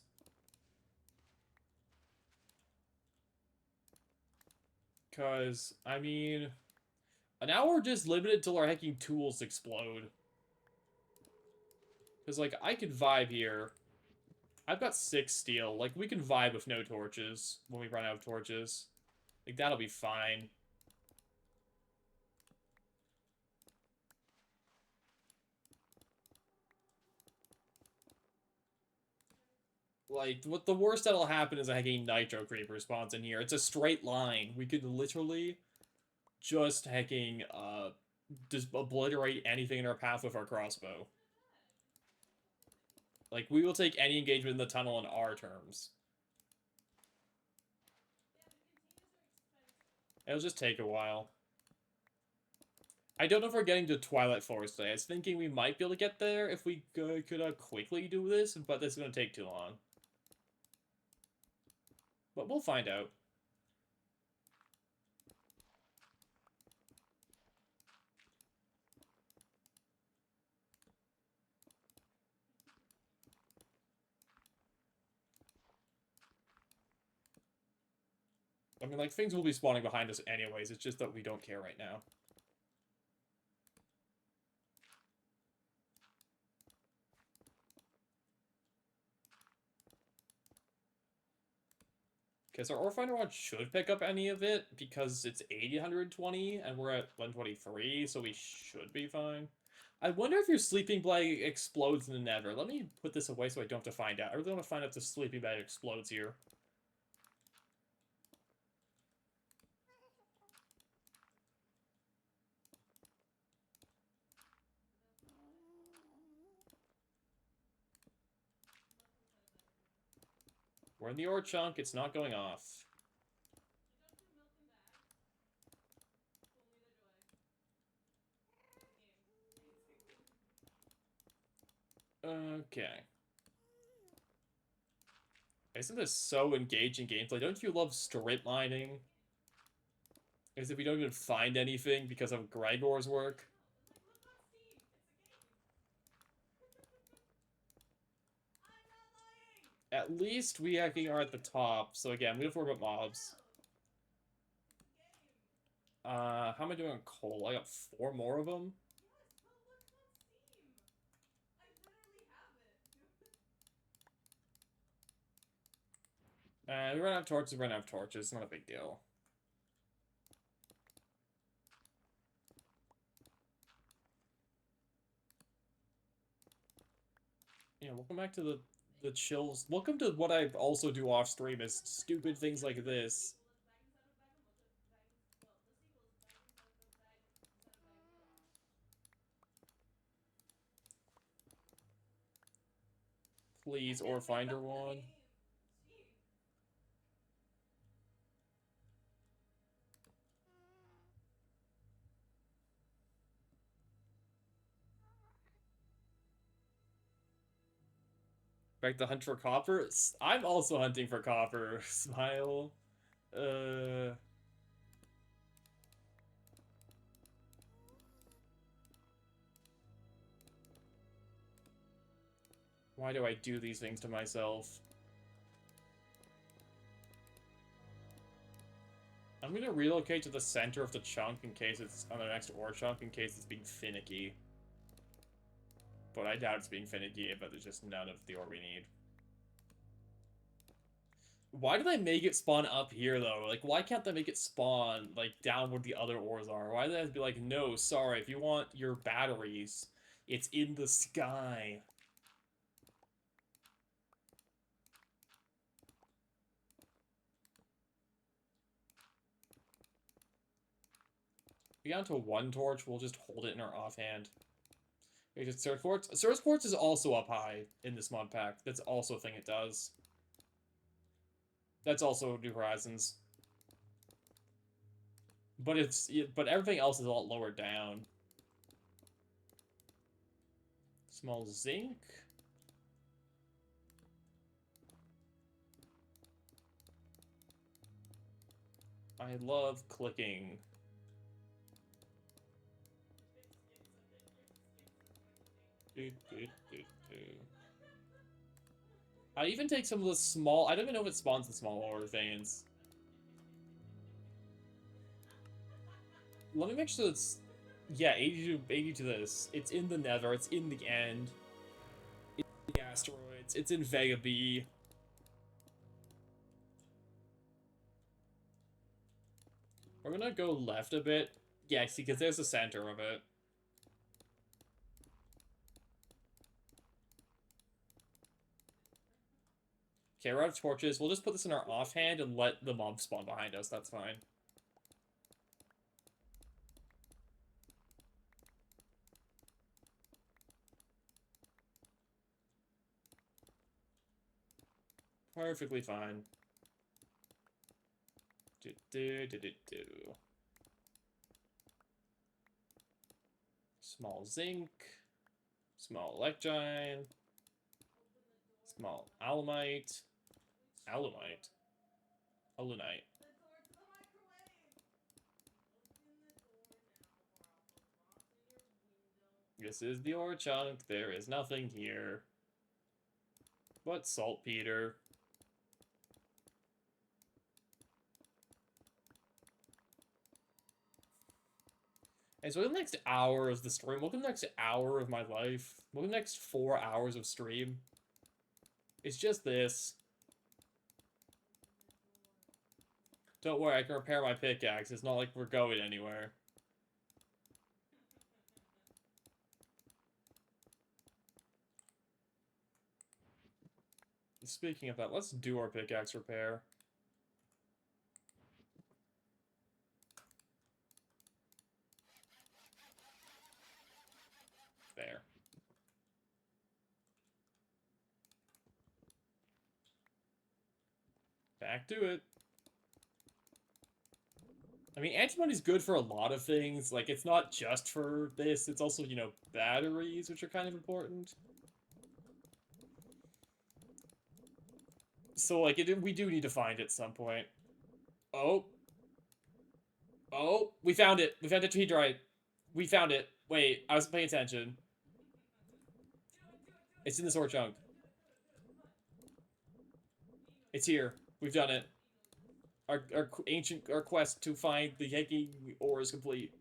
Because, I mean... Now we're just limited till our hacking tools explode. Because, like, I could vibe here. I've got 6 steel. Like, we can vibe with no torches when we run out of torches. Like, that'll be fine. Like, what the worst that'll happen is a hecking nitro creeper spawns in here. It's a straight line. We could literally just hecking, just obliterate anything in our path with our crossbow. Like, we will take any engagement in the tunnel on our terms. It'll just take a while. I don't know if we're getting to Twilight Forest today. I was thinking we might be able to get there if we could quickly do this, but this is going to take too long. But we'll find out. I mean, like, things will be spawning behind us anyways. It's just that we don't care right now. Okay, so our ore finder one should pick up any of it because it's 820 and we're at 123, so we should be fine. I wonder if your sleeping bag explodes in the nether. Let me put this away so I don't have to find out. I really want to find out if the sleeping bag explodes here. We're in the ore chunk. It's not going off. Okay. Isn't this so engaging gameplay? Don't you love strip mining? As if we don't even find anything because of Gregor's work. At least we actually are at the top. So again, we have to worry about mobs. How am I doing on coal? I got 4 more of them. We run out of torches, we run out of torches. Not a big deal. Yeah, welcome back to the chills. Welcome to what I also do off stream is stupid things like this. Please, or finder one. Back to hunt for copper. I'm also hunting for copper. Smile. Why do I do these things to myself? I'm gonna relocate to the center of the chunk in case it's on the next ore chunk in case it's being finicky. But I doubt it's being finicky, but there's just none of the ore we need. Why do they make it spawn up here, though? Like, why can't they make it spawn, like, down where the other ores are? Why do they have to be like, no, sorry, if you want your batteries, it's in the sky. We got to 1 torch, we'll just hold it in our offhand. We just Surge Quartz. Surge Quartz is also up high in this mod pack. That's also a thing it does. That's also New Horizons. But but everything else is a lot lower down. Small zinc. I love clicking. I even take some of the small... I don't even know if it spawns the small ore veins. Let me make sure it's... Yeah, 80 to this. It's in the nether. It's in the end. It's in the asteroids. It's in Vega B. We're gonna go left a bit. Yeah, see, because there's the center of it. Okay, we're out of torches. We'll just put this in our offhand and let the mob spawn behind us. That's fine. Perfectly fine. Small zinc. Small electrine. Small alumite. Alumite. Alunite. This is the ore chunk. There is nothing here but saltpeter. And so the next hour of the stream, welcome to the next hour of my life. Welcome to the next 4 hours of stream. It's just this. Don't worry, I can repair my pickaxe. It's not like we're going anywhere. Speaking of that, let's do our pickaxe repair. There. Back to it. I mean, antimoney's good for a lot of things. Like, it's not just for this. It's also, you know, batteries, which are kind of important. So, like, we do need to find it at some point. Oh. Oh, we found it. We found it tetrahedrite. We found it. Wait, I wasn't paying attention. It's in the sword chunk. It's here. We've done it. Our quest to find the Heki ore is complete.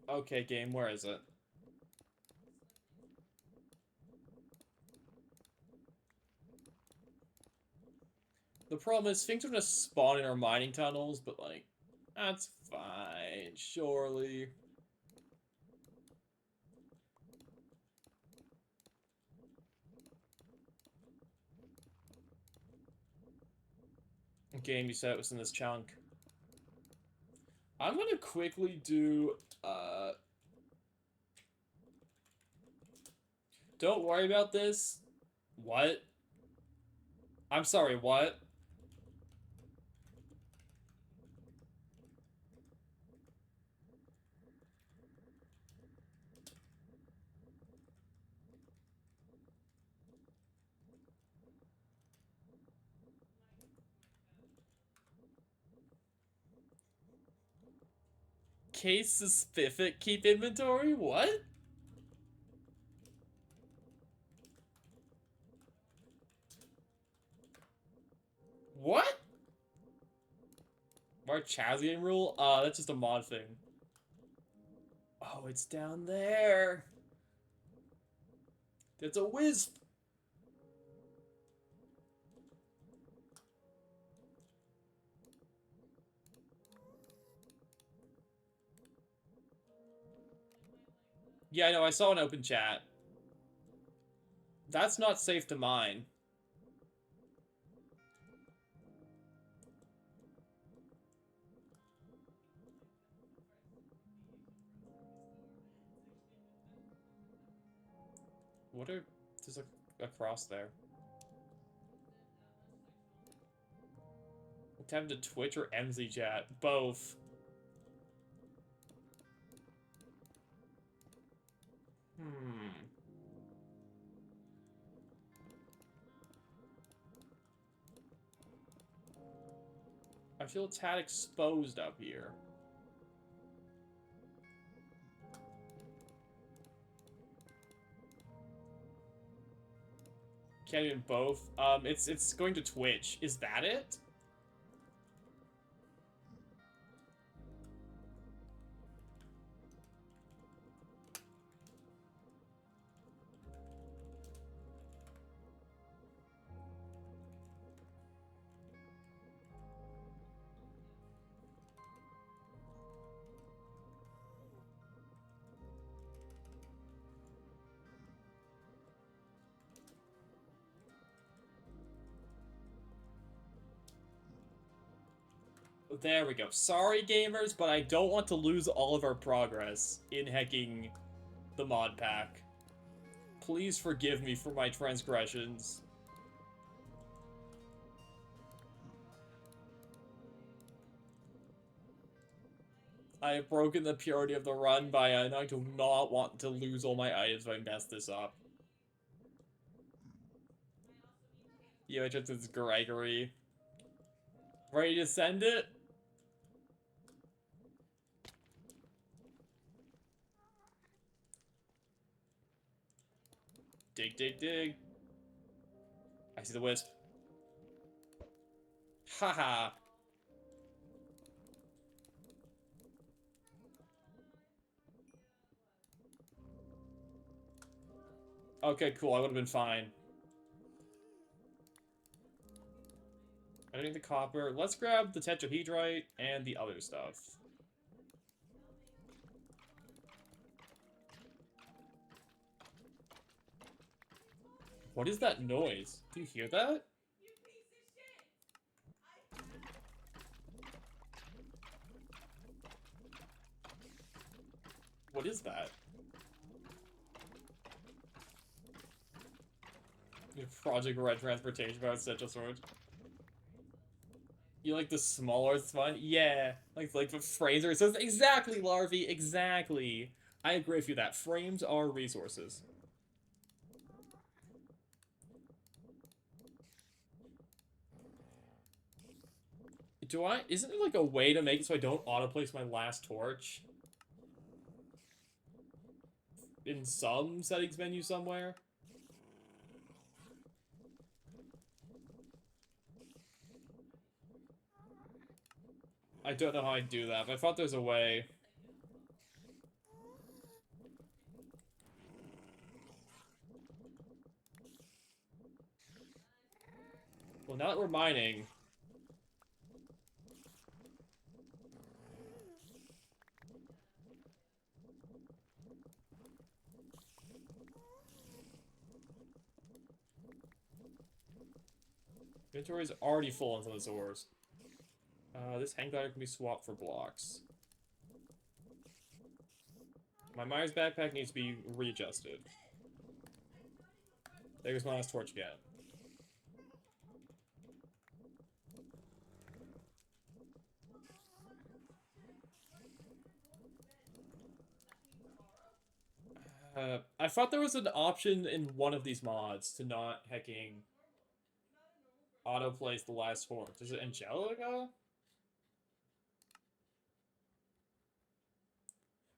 Okay, game, where is it? The problem is things are gonna spawn in our mining tunnels, but like, that's fine, surely. Game, you said it was in this chunk. I'm gonna quickly do, don't worry about this. What? I'm sorry, what? Case specific keep inventory? What? What? Marchazian rule? That's just a mod thing. Oh, it's down there. That's a wisp. Yeah, I know, I saw an open chat. That's not safe to mine. What are... There's a cross there. Time to Twitch or MZ chat? Both. I feel a tad exposed up here. Can't even both. It's going to Twitch. Is that it? There we go. Sorry, gamers, but I don't want to lose all of our progress in hacking the mod pack. Please forgive me for my transgressions. I have broken the purity of the run by and I do not want to lose all my items if I mess this up. Yeah, it's Gregory. Ready to send it? Dig, dig, dig. I see the wisp. Haha. Okay, cool. I would have been fine. I don't need the copper. Let's grab the tetrahedrite and the other stuff. What is that noise? Do you hear that? What is that? Project Red Transportation about Central Sword. You like the smaller fun? Yeah. Like the frames are so exactly, Larvae, exactly. I agree with you that frames are resources. Isn't there like a way to make it so I don't auto-place my last torch? In some settings menu somewhere? I don't know how I do that, but I thought there's a way. Well, now that we're mining... Inventory's already full on some of the ores. This hang glider can be swapped for blocks. My miner's backpack needs to be readjusted. There's my last torch again. I thought there was an option in one of these mods to not hecking auto-place the last torch. Is it Angelica?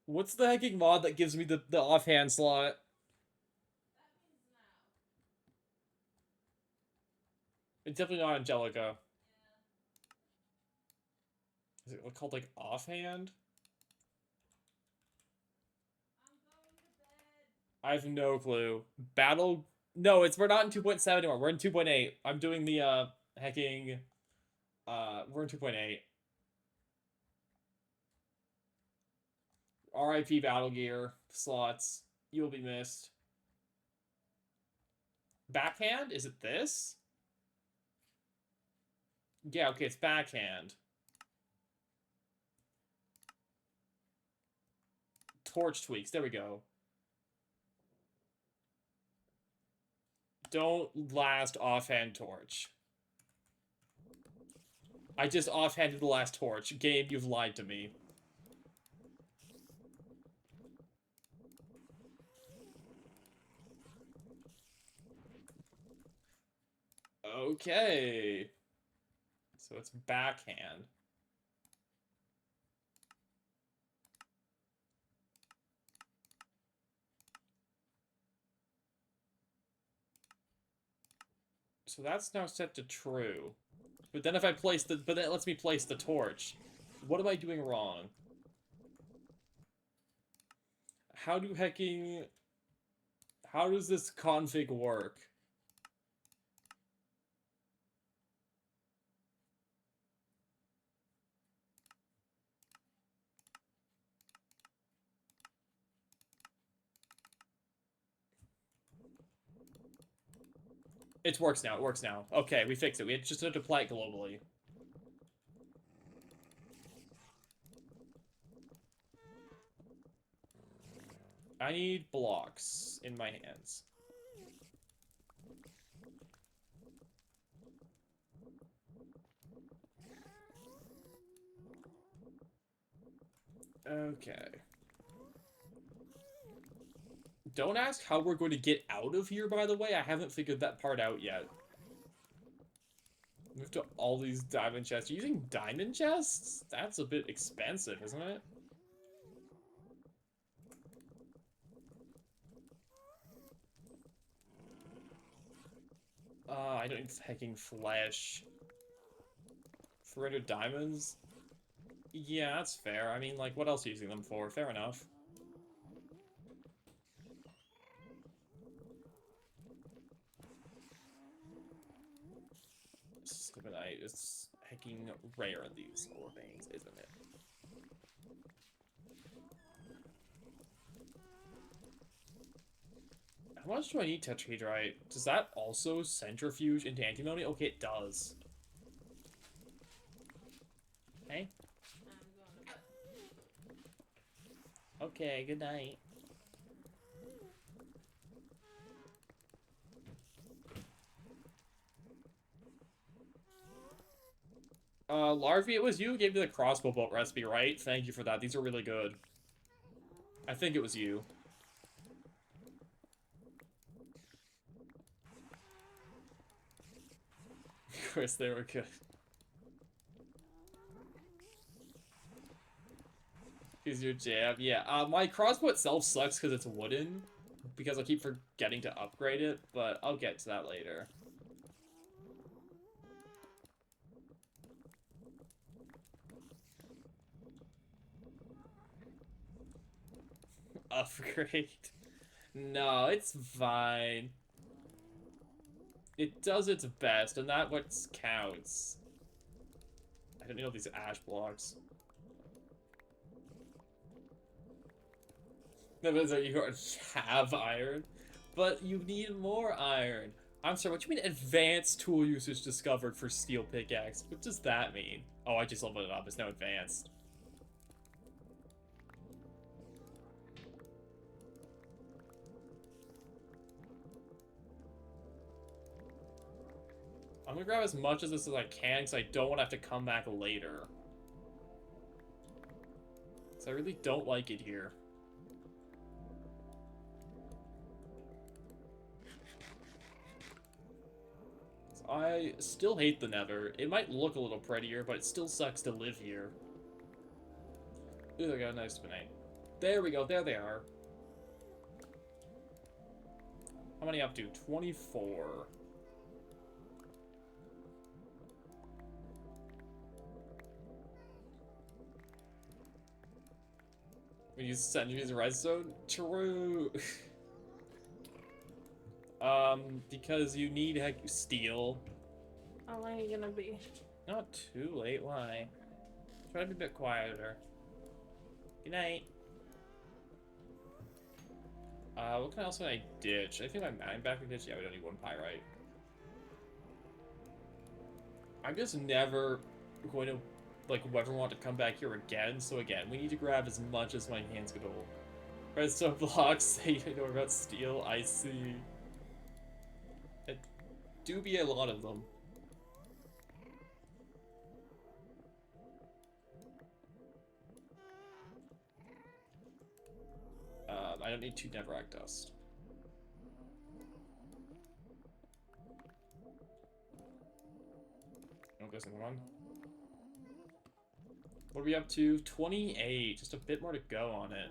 What's the hecking mod that gives me the offhand slot? It's definitely not Angelica. Is it called, like, offhand? I have no clue. Battle... No, we're not in 2.7 anymore. We're in 2.8. I'm doing the, hecking... we're in 2.8. RIP Battle Gear slots. You will be missed. Backhand? Is it this? Yeah, okay, it's backhand. Torch tweaks. There we go. Don't last offhand torch. I just offhanded the last torch. Game, you've lied to me. Okay. So it's backhand. So that's now set to true. But then if I place the... But then it lets me place the torch. What am I doing wrong? How do hecking... How does this config work? It works now, it works now. Okay, we fixed it. We just had to apply it globally. I need blocks in my hands. Okay. Don't ask how we're going to get out of here, by the way. I haven't figured that part out yet. Move to all these diamond chests. You're using diamond chests? That's a bit expensive, isn't it? I don't need hecking flesh. 300 diamonds? Yeah, that's fair. I mean, like, what else are you using them for? Fair enough. Stibonite is hecking rare in these ore veins, isn't it? How much do I need tetrahedrite? Does that also centrifuge into antimony? Okay, it does. Hey? Okay, good night. Larvae, it was you who gave me the crossbow bolt recipe, right? Thank you for that. These are really good. I think it was you. Of course, they were good. Is your jam? Yeah, my crossbow itself sucks because it's wooden. Because I keep forgetting to upgrade it, but I'll get to that later. Upgrade. No, it's fine. It does its best, and that what counts. I don't know these ash blocks. That means that you have iron, but you need more iron. I'm sorry, what do you mean advanced tool usage discovered for steel pickaxe? What does that mean? Oh, I just leveled it up. It's now advanced. I'm gonna grab as much of this as I can because I don't want to have to come back later. Because I really don't like it here. I still hate the Nether. It might look a little prettier, but it still sucks to live here. Ooh, I got a nice spinate. There we go, there they are. How many up to? 24. We use centuries of redstone? True. Because you need steel. How long are you gonna be? Not too late, why? Try to be a bit quieter. Good night. What else can I ditch? I think my mine back can ditch. Yeah, we don't need one pyrite. I'm just never going to, like, ever want to come back here again. So again, we need to grab as much as my hands can hold. Redstone blocks say you know about steel. I see. It do be a lot of them. I don't need 2 netherrack dust. No, there's another one. What are we up to? 28. Just a bit more to go on it.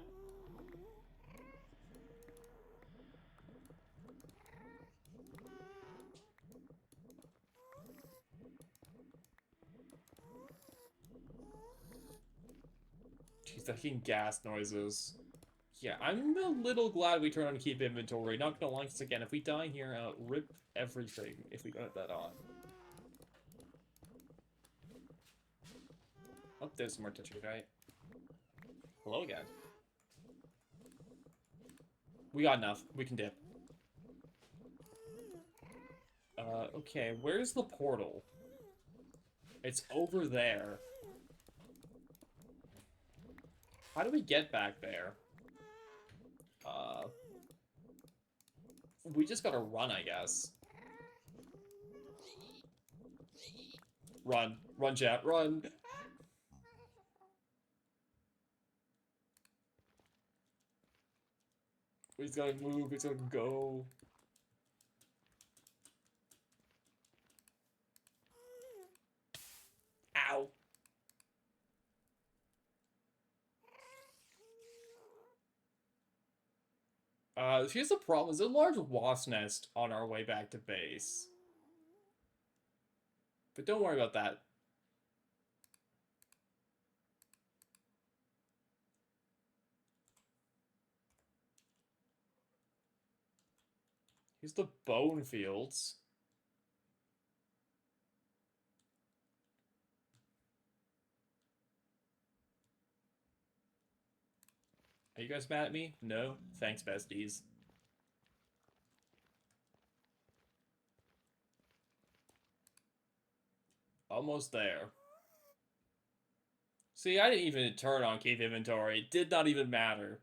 Jeez, that fucking gas noises. Yeah, I'm a little glad we turned on keep inventory. Not gonna lie, because again, if we die here, rip everything if we don't have that on. Oh, there's some more touchy, right? Hello again. We got enough. We can dip. Okay, where's the portal? It's over there. How do we get back there? We just gotta run, I guess. Run. Run, chat. Run! He's gotta move. He's gotta go. Ow. Here's the problem. There's a large wasp nest on our way back to base. But don't worry about that. Here's the bone fields. Are you guys mad at me? No? Thanks, besties. Almost there. See, I didn't even turn on cave inventory. It did not even matter.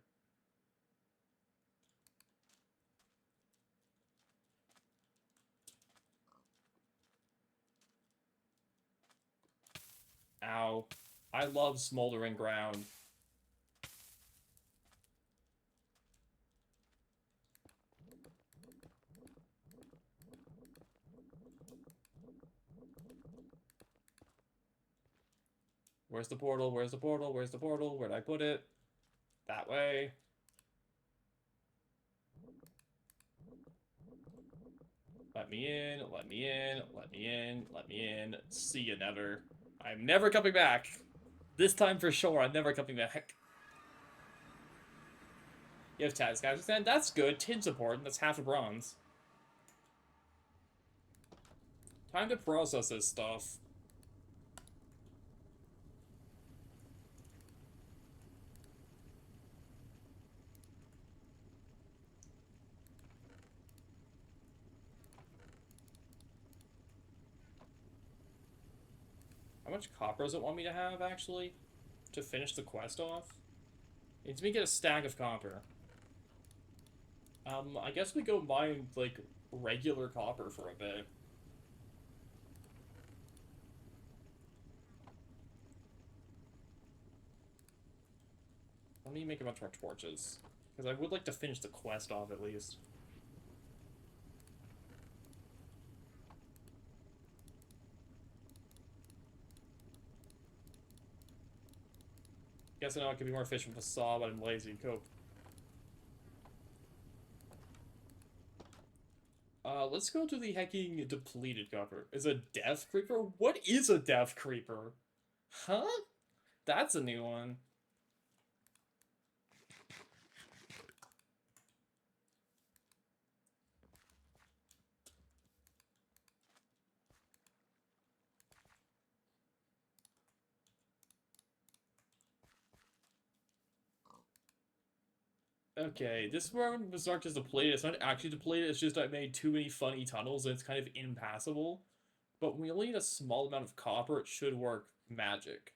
Ow. I love smoldering ground. Where's the portal? Where's the portal? Where's the portal? Where'd I put it? That way. Let me in, let me in, let me in, let me in. See you never. I'm never coming back. This time for sure, I'm never coming back. You have tags, guys. Then that's good. Tin's important. That's half a bronze. Time to process this stuff. How much copper does it want me to have, actually? To finish the quest off? It needs me to get a stack of copper. I guess we go mine, like, regular copper for a bit. Let me make a bunch more torches. Because I would like to finish the quest off, at least. Guess I know I could be more efficient with a saw, but I'm lazy. Cope. Let's go to the hecking depleted copper. Is a death creeper? What is a death creeper? Huh? That's a new one. Okay, this one was not just depleted. It's not actually depleted. It's just I made too many funny tunnels and it's kind of impassable. But when we only need a small amount of copper, it should work magic.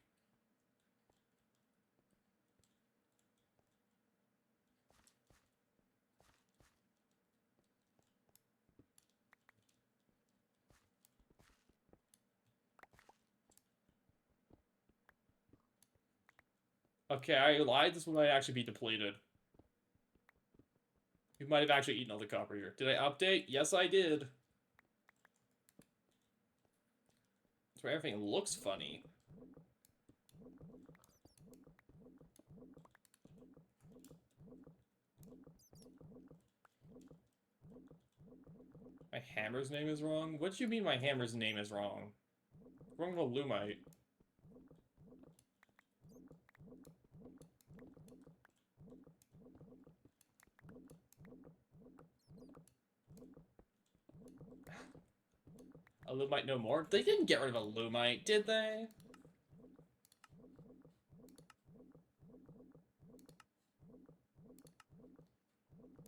Okay, I lied. This one might actually be depleted. You might have actually eaten all the copper here. Did I update? Yes, I did. That's why everything looks funny. My hammer's name is wrong? What do you mean my hammer's name is wrong? Wrong with a Lumite. A Lumite no more? They didn't get rid of a Lumite, did they?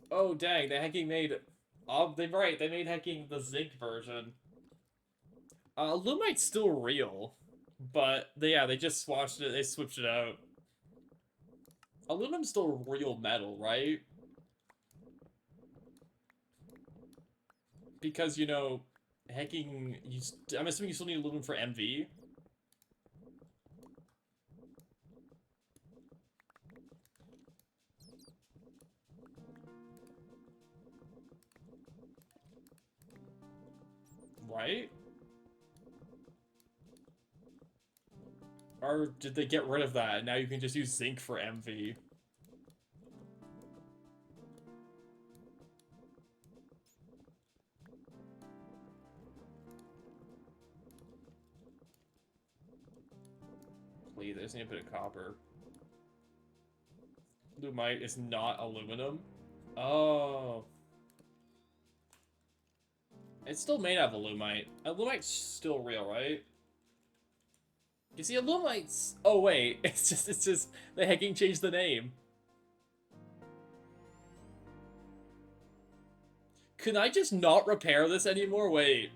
Oh dang, they hacking made... Oh, they're right, they made hacking the zinc version. Lumite's still real. But, they just swatched it, they switched it out. Aluminum's still real metal, right? Because, you know, hacking... I'm assuming you still need aluminum for MV. Right? Or did they get rid of that and now you can just use zinc for MV? Please, I just need a bit of copper. Lumite is not aluminum? Oh. It's still made out of alumite. Alumite's still real, right? You see, alumite's... Oh, wait. It's just... They hacking changed the name. Can I just not repair this anymore? Wait.